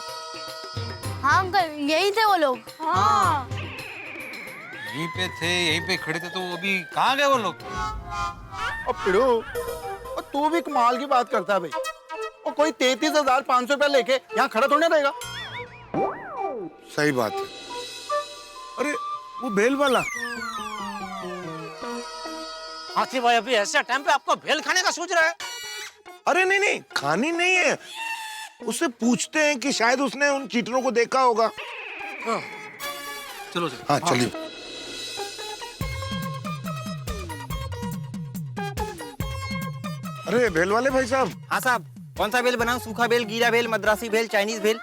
हाँ अंकल, यही थे वो लोग। हाँ यहीं पे थे, यहीं पे खड़े थे, तो अभी कहाँ गए वो लोग? और पिड़ू, और तू भी कमाल की बात करता है भाई। और कोई 33,500 रुपया लेके यहाँ खड़ा थोड़ी ना रहेगा। सही बात है। अरे वो भेल वाला। हाथी भाई अभी ऐसे टाइम पे आपको भेल खाने का सोच रहा है? अरे नहीं, खानी नहीं है। उससे पूछते हैं कि शायद उसने उन चीटरों को देखा होगा। चलो हाँ चलिए। अरे भेल वाले भाई साहब। हाँ साहब, कौन सा भेल बनाऊं? सूखा भेल, गीला भेल, मद्रासी भेल, चाइनीज भेल?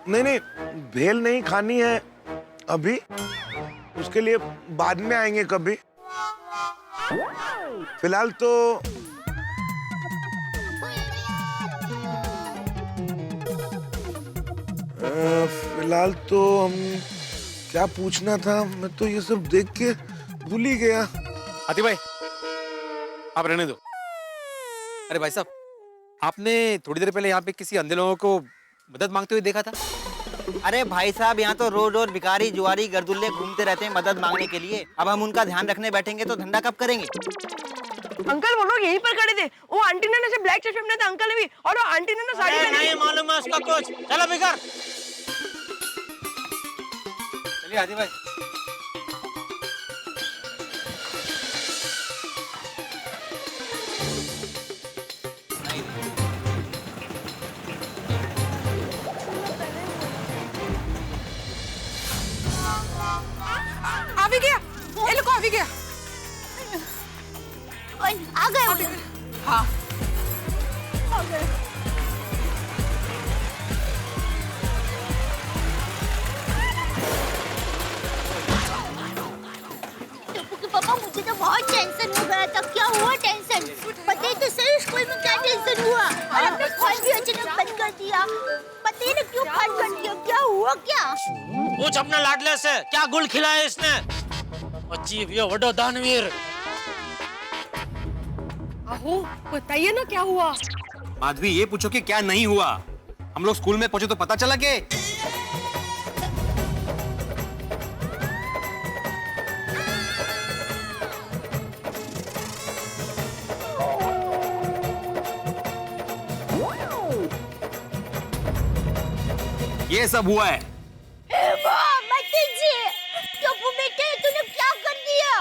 नहीं, भेल नहीं खानी है अभी, उसके लिए बाद में आएंगे कभी। फिलहाल तो हम क्या पूछना था, मैं तो ये सब देख के भूल ही गया। हाथी भाई, आप रहने दो। अरे भाई साहब, आपने थोड़ी देर पहले यहाँ पे किसी अंधे लोगों को मदद मांगते हुए देखा था। अरे भाई साहब, यहाँ तो रोज रोज भिखारी, जुआरी, गर्दुल्ले घूमते रहते हैं मदद मांगने के लिए। अब हम उनका ध्यान रखने बैठेंगे तो धंधा कब करेंगे? अंकल वो लोग यहीं पर खड़े थे, वो आंटी ने से ब्लैक चश्मे पहने थे, अंकल ने भी, और वो आंटी ने ना साड़ी पहनी। नहीं मालूम है उसका कुछ। चलो बिकर। चलिए हाथी भाई। आ भी गया, ये लोग आ भी गया। आ गए। हाँ आ गए। टप्पू के पापा, मुझे तो बहुत टेंशन हो गया था। क्या हुआ टेंशन? पता ही तो सही स्कूल में क्या टेंशन हुआ। और अपने फोन भी अचानक बंद कर दिया। पता ही नहीं क्यों बंद कर दिया, क्या हुआ क्या? पूछ अपने लाडले से, क्या गुल खिलाया इसने? अजीब ये वडो दानवीर। आहो बताइए ना क्या हुआ। माधवी, ये पूछो कि क्या नहीं हुआ। हम लोग स्कूल में पहुंचे तो पता चला कि ये सब हुआ है। मत कीजिए। टप्पू बेटे, तूने क्या कर दिया?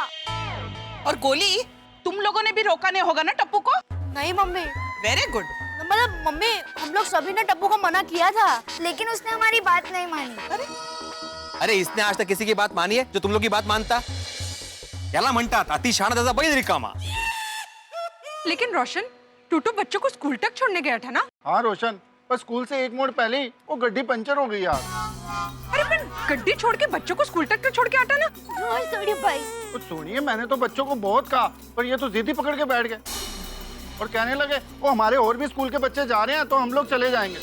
और गोली, तुम लोगों ने भी रोका नहीं होगा ना टप्पू को? नहीं मम्मी। Very good. मतलब मम्मी, हम लोग सभी ने टप्पू को मना किया था, लेकिन उसने हमारी बात नहीं मानी। अरे इसने आज तक किसी की बात मानी है जो तुम लोग की बात मानता? याला म्हणतात अति शहाणा त्याचा बैल रिकामा। लेकिन रोशन, टूटू बच्चों को स्कूल तक छोड़ने गया था ना? हाँ रोशन, पर स्कूल से एक मोड़ पहले ही वो गड्डी पंचर हो गई यार। अरे पर गड्डी छोड़ के बच्चों को स्कूल तक तो छोड़ के आता ना। हाँ सॉरी भाई। कुछ सुनिए, मैंने तो बच्चों को बहुत कहा, पर ये तो जिद ही पकड़ के बैठ गए और कहने लगे वो हमारे और भी स्कूल के बच्चे जा रहे हैं तो हम लोग चले जाएंगे।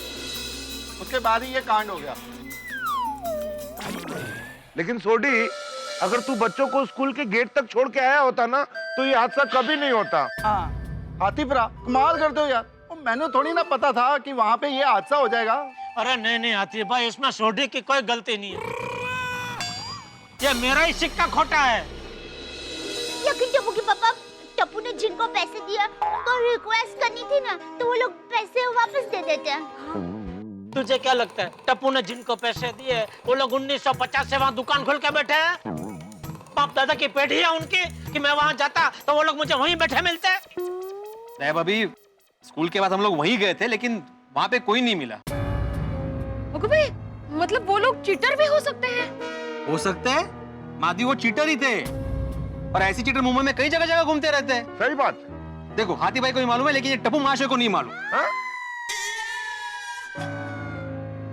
उसके बाद ही ये कांड हो गया। लेकिन सोडी, अगर तू बच्चों को स्कूल के गेट तक छोड़ के आया होता ना, तो ये हादसा कभी नहीं होता। हाथीपुरा, कमाल करते हो यार। मैंने थोड़ी ना पता था कि वहाँ पे ये हादसा हो जाएगा। अरे नहीं हाथी भाई, इसमें सोडी की कोई गलती नहीं है। ये मेरा ही सिक्का खोटा है। लेकिन टप्पू के पापा, टप्पू ने जिनको पैसे दिया उनको रिक्वेस्ट करनी थी ना, तो वो लोग पैसे वापस दे देते हैं। तुझे क्या लगता है टप्पू ने जिनको पैसे दिए वो लोग 1950 से वहाँ दुकान खोल के बैठे हैं? बाप दादा की पेटी है उनकी कि मैं वहां जाता तो वो लोग मुझे वहीं बैठे मिलते। नहीं अभी स्कूल के बाद हम लोग वहीं गए थे, लेकिन वहां पे कोई नहीं मिला। भाई मतलब वो लोग चीटर भी हो सकते हैं? हो सकते हैं माधवी, वो चीटर ही थे, और ऐसी चीटर मुंबई में कई जगह जगह घूमते रहते हैं। सही बात। देखो हाथी भाई को ही मालूम है, लेकिन ये टप्पू महाशय को नहीं मालूम।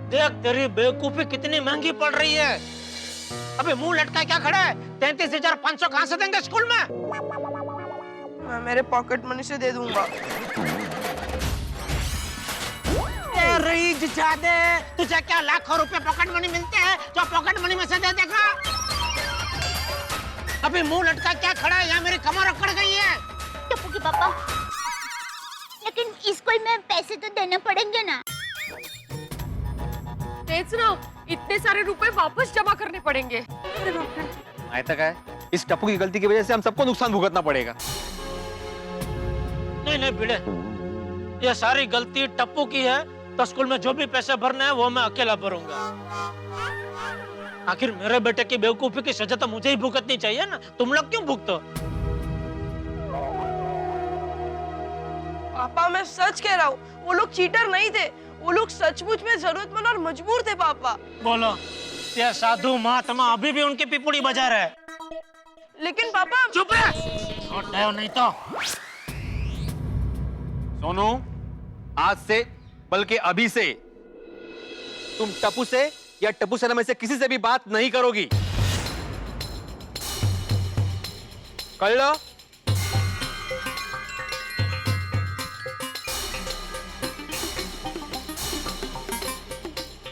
देख तेरी बेवकूफी कितनी महंगी पड़ रही है। अबे मुंह लटका क्या खड़ा है? 33,500 कहां से देंगे स्कूल में? मैं मेरे पॉकेट मनी से दे दूंगा। तुझे क्या लाखों रुपए पॉकेट मनी मिलते हैं जो पॉकेट मनी में से दे देगा? अभी मुंह लटका क्या खड़ा है? यहाँ मेरी कमर अकड़ गई है। टप्पू के पापा, लेकिन स्कूल में पैसे तो देने पड़ेंगे ना? तेज ना, इतने सारे रुपए वापस जमा करने पड़ेंगे। ऐसा क्या है? इस टप्पू की गलती की वजह से हम सबको नुकसान भुगतना पड़ेगा। नहीं नहीं भिड़े, ये सारी गलती टप्पू की है, तो स्कूल में जो भी पैसे भरने हैं वो मैं अकेला भरूंगा। आखिर मेरे बेटे की बेवकूफी की सजा तो मुझे ही भुगतनी चाहिए ना, तुम लोग क्यों भुगतो? पापा मैं सच कह रहा हूँ, वो लोग चीटर नहीं थे, वो लोग सचमुच में जरूरतमंद और मजबूर थे पापा। बोलो, ये साधु महात्मा अभी भी उनकी पिपुड़ी बजा रहे हैं। लेकिन पापा चुप है, नहीं तो सोनू, आज से बल्कि अभी से तुम टप्पू से या टप्पू सेना में से किसी से भी बात नहीं करोगी। कर लो।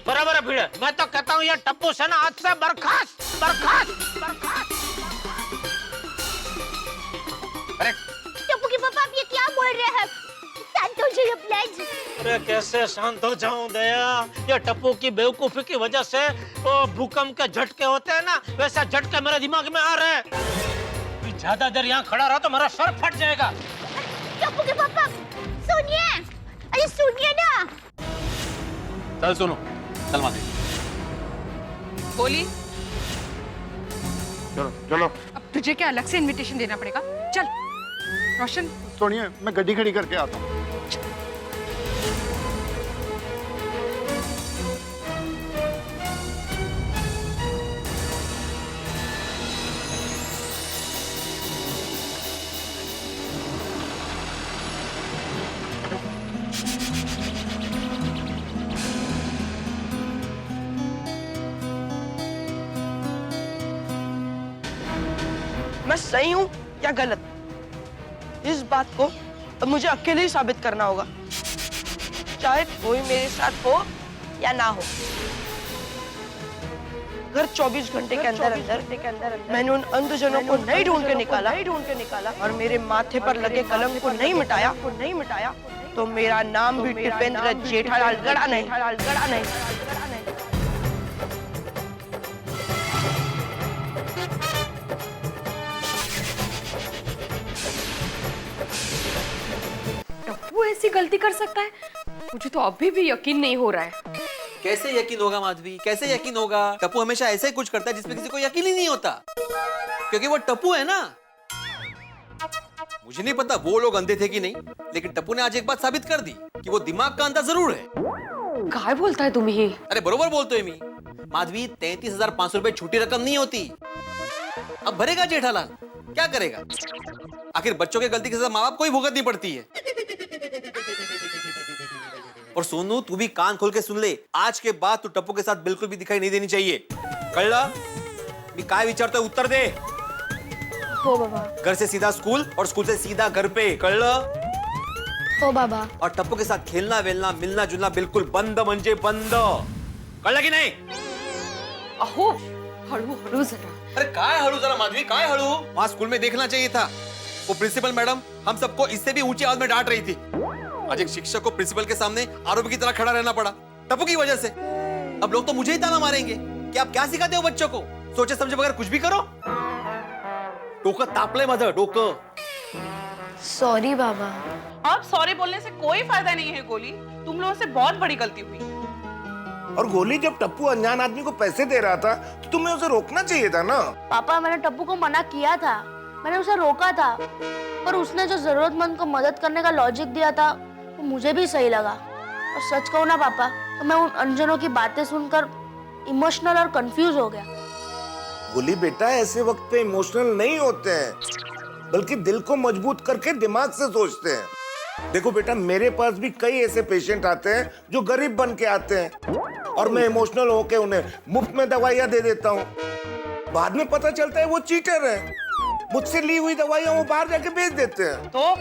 बराबर है भिड़े, मैं तो कहता हूँ ये टप्पू सेना आज से बर्खास्त बर्खास्त बर्खास्त। अरे टप्पू के पापा, आप ये क्या बोल रहे हैं? शांत हो जाइए प्लीज। अरे कैसे शांत हो जाऊं दया? ये टप्पू की बेवकूफी की वजह से वो भूकंप के झटके होते हैं ना, वैसा झटके मेरे दिमाग में आ रहे हैं। ज्यादा देर यहाँ खड़ा रहा तो मेरा सर फट जाएगा। टप्पू के पापा सुनिए, अरे सुनिए ना। चल सुनो, चल माधवी। बोली चलो चलो। अब तुझे क्या अलग से इनविटेशन देना पड़ेगा? चल रोशन। सुनिए, मैं गड्डी खड़ी करके आता हूँ। मैं सही हूँ या गलत, इस बात को अब मुझे अकेले ही साबित करना होगा, चाहे कोई मेरे साथ हो या ना हो। अगर 24 घंटे के अंदर मैंने उन अंधजनों को नहीं ढूंढ के निकाला और मेरे माथे पर लगे कलंक को नहीं मिटाया तो मेरा नाम भी टिपेंद्र जेठालाल गड़ा नहीं। टप्पू ऐसी गलती कर सकता है? मुझे तो अभी भी यकीन नहीं हो रहा है। कैसे यकीन होगा माधवी, कैसे यकीन होगा? टप्पू हमेशा ऐसा ही कुछ करता है जिसमें किसी को यकीन ही नहीं होता, क्योंकि वो टप्पू है ना। मुझे नहीं पता वो लोग अंधे थे कि नहीं, लेकिन टप्पू ने आज एक बात साबित कर दी कि वो दिमाग का अंधा जरूर है। काय बोलता है तुम ही? अरे बरोबर बोलते हो मी। माधवी, 33,500 रुपए छोटी रकम नहीं होती। अब भरेगा जेठालाल, क्या करेगा? आखिर बच्चों की गलती की सजा माँ बाप को ही भुगतनी पड़ती है। और सोनू, तू भी कान खोल के सुन ले, आज के बाद तू टप्पू के साथ बिल्कुल भी दिखाई नहीं देनी चाहिए। कळला? मी काय विचारतोय उत्तर दे। हो बाबा। घर से सीधा स्कूल और स्कूल से सीधा घर पे, कळलं? हो बाबा। और टप्पू के साथ खेलना वेलना मिलना जुलना बिल्कुल बंद म्हणजे बंद, कळलं की नाही? अहो हळू हळू जरा। अरे काय हळू जरा माधवी, काय हळू? वहां स्कूल में देखना चाहिए था। वो प्रिंसिपल मैडम हम सबको इससे भी ऊंची आवाज में डांट रही थी। आज एक शिक्षक को प्रिंसिपल के सामने आरोपी की तरह खड़ा रहना पड़ा टप्पू की वजह से। अब लोग तो मुझे ही ताना मारेंगे कि आप क्या सिखाते हो बच्चों को, सोचे समझे बगैर कुछ भी करो। डोकं तापलंय माझं डोकं। सॉरी बाबा। अब सॉरी बोलने से कोई फायदा नहीं है गोली, तुम लोगों से बहुत बड़ी गलती हुई। और गोली, जब टप्पू अनजान आदमी को पैसे दे रहा था तो तुम्हें उसे रोकना चाहिए था ना। पापा मैंने टप्पू को मना किया था, मैंने उसे रोका था, पर उसने जो जरूरतमंद को मदद करने का लॉजिक दिया था वो मुझे भी सही लगा। और सच कहूँ ना पापा, तो मैं उन अनजानों की बातें सुनकर इमोशनल और कंफ्यूज हो गया। गोली बेटा, ऐसे वक्त पे इमोशनल नहीं होते हैं, बल्कि दिल को मजबूत करके दिमाग से सोचते हैं। देखो बेटा, मेरे पास भी कई ऐसे पेशेंट आते हैं जो गरीब बन के आते हैं और मैं इमोशनल होके उन्हें मुफ्त में दवाइयां दे देता हूँ। बाद में पता चलता है वो चीटर है, मुझसे ली हुई दवाइयां वो बाहर जाके बेच देते हैं। तो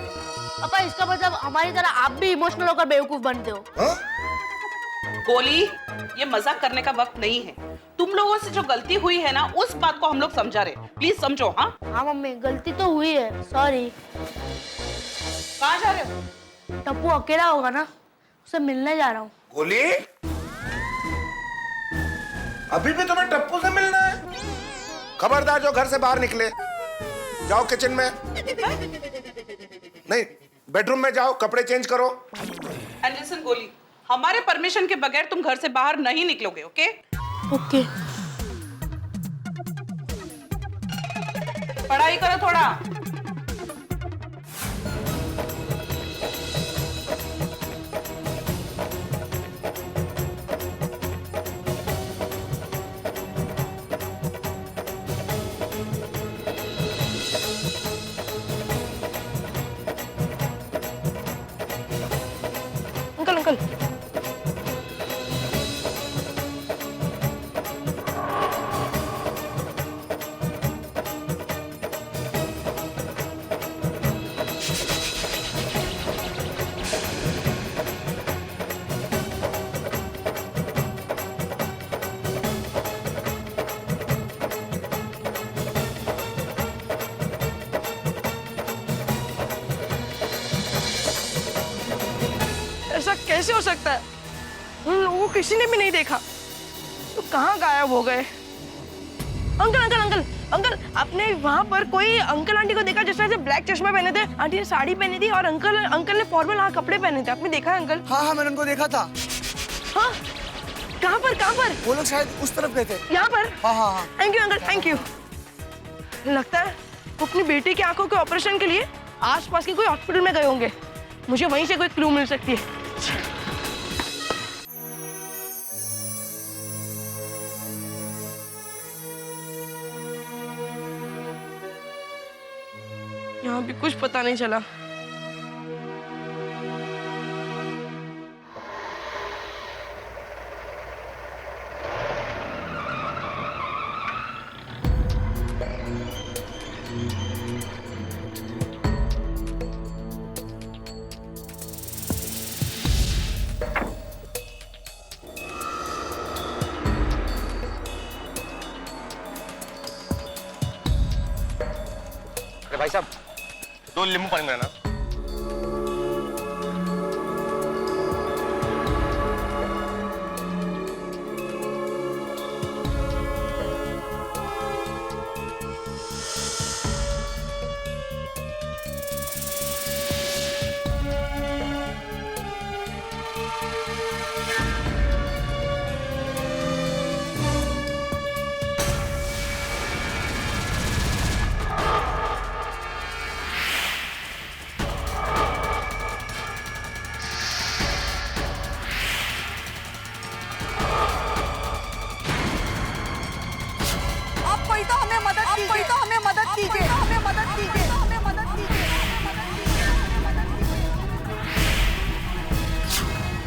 पापा, इसका मतलब हमारी तरह आप भी इमोशनल होकर बेवकूफ बनते हो? गोली, ये मजाक करने का वक्त नहीं है। तुम लोगों से जो गलती हुई है ना, उस बात को हम लोग समझा रहे, प्लीज समझो। हाँ हाँ मम्मी, गलती तो हुई है, सॉरी। कहाँ जा रहे हो? टप्पू अकेला होगा ना, उसे मिलने जा रहा हूँ। गोली, अभी भी तुम्हें टप्पू से मिलना है? खबरदार जो घर से बाहर निकले। जाओ किचन में, नहीं बेडरूम में जाओ, कपड़े चेंज करो। एंड लिसन गोली, हमारे परमिशन के बगैर तुम घर से बाहर नहीं निकलोगे, ओके? ओके। पढ़ाई करो थोड़ा। अंकल अंकल, ऐसा कैसे हो सकता है? उन लोगों को किसी ने भी नहीं देखा, तो कहाँ गायब हो गए? अंकल अंकल अंकल अंकल, आपने वहाँ पर कोई अंकल आंटी को देखा जिसने ब्लैक चश्मा पहने थे, आंटी ने साड़ी पहनी थी और अंकल ने फॉर्मल कपड़े पहने थे? आपने देखा है अंकल? हाँ हाँ, मैंने उनको देखा था। हाँ, कहाँ पर कहाँ पर? वो लोग शायद उस तरफ गए थे। यहाँ पर? हाँ हाँ हाँ। Thank you uncle, thank you. लगता है वो अपनी बेटी की आंखों के ऑपरेशन के लिए आसपास के कोई हॉस्पिटल में गए होंगे। मुझे वहीं से कोई क्लू मिल सकती है। यहाँ भी कुछ पता नहीं चला। भाई साहब, 2 नींबू पानी बनाना।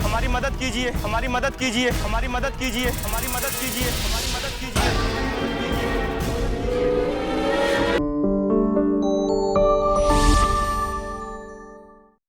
हमारी मदद कीजिए, हमारी मदद कीजिए, हमारी मदद कीजिए, हमारी मदद कीजिए, हमारी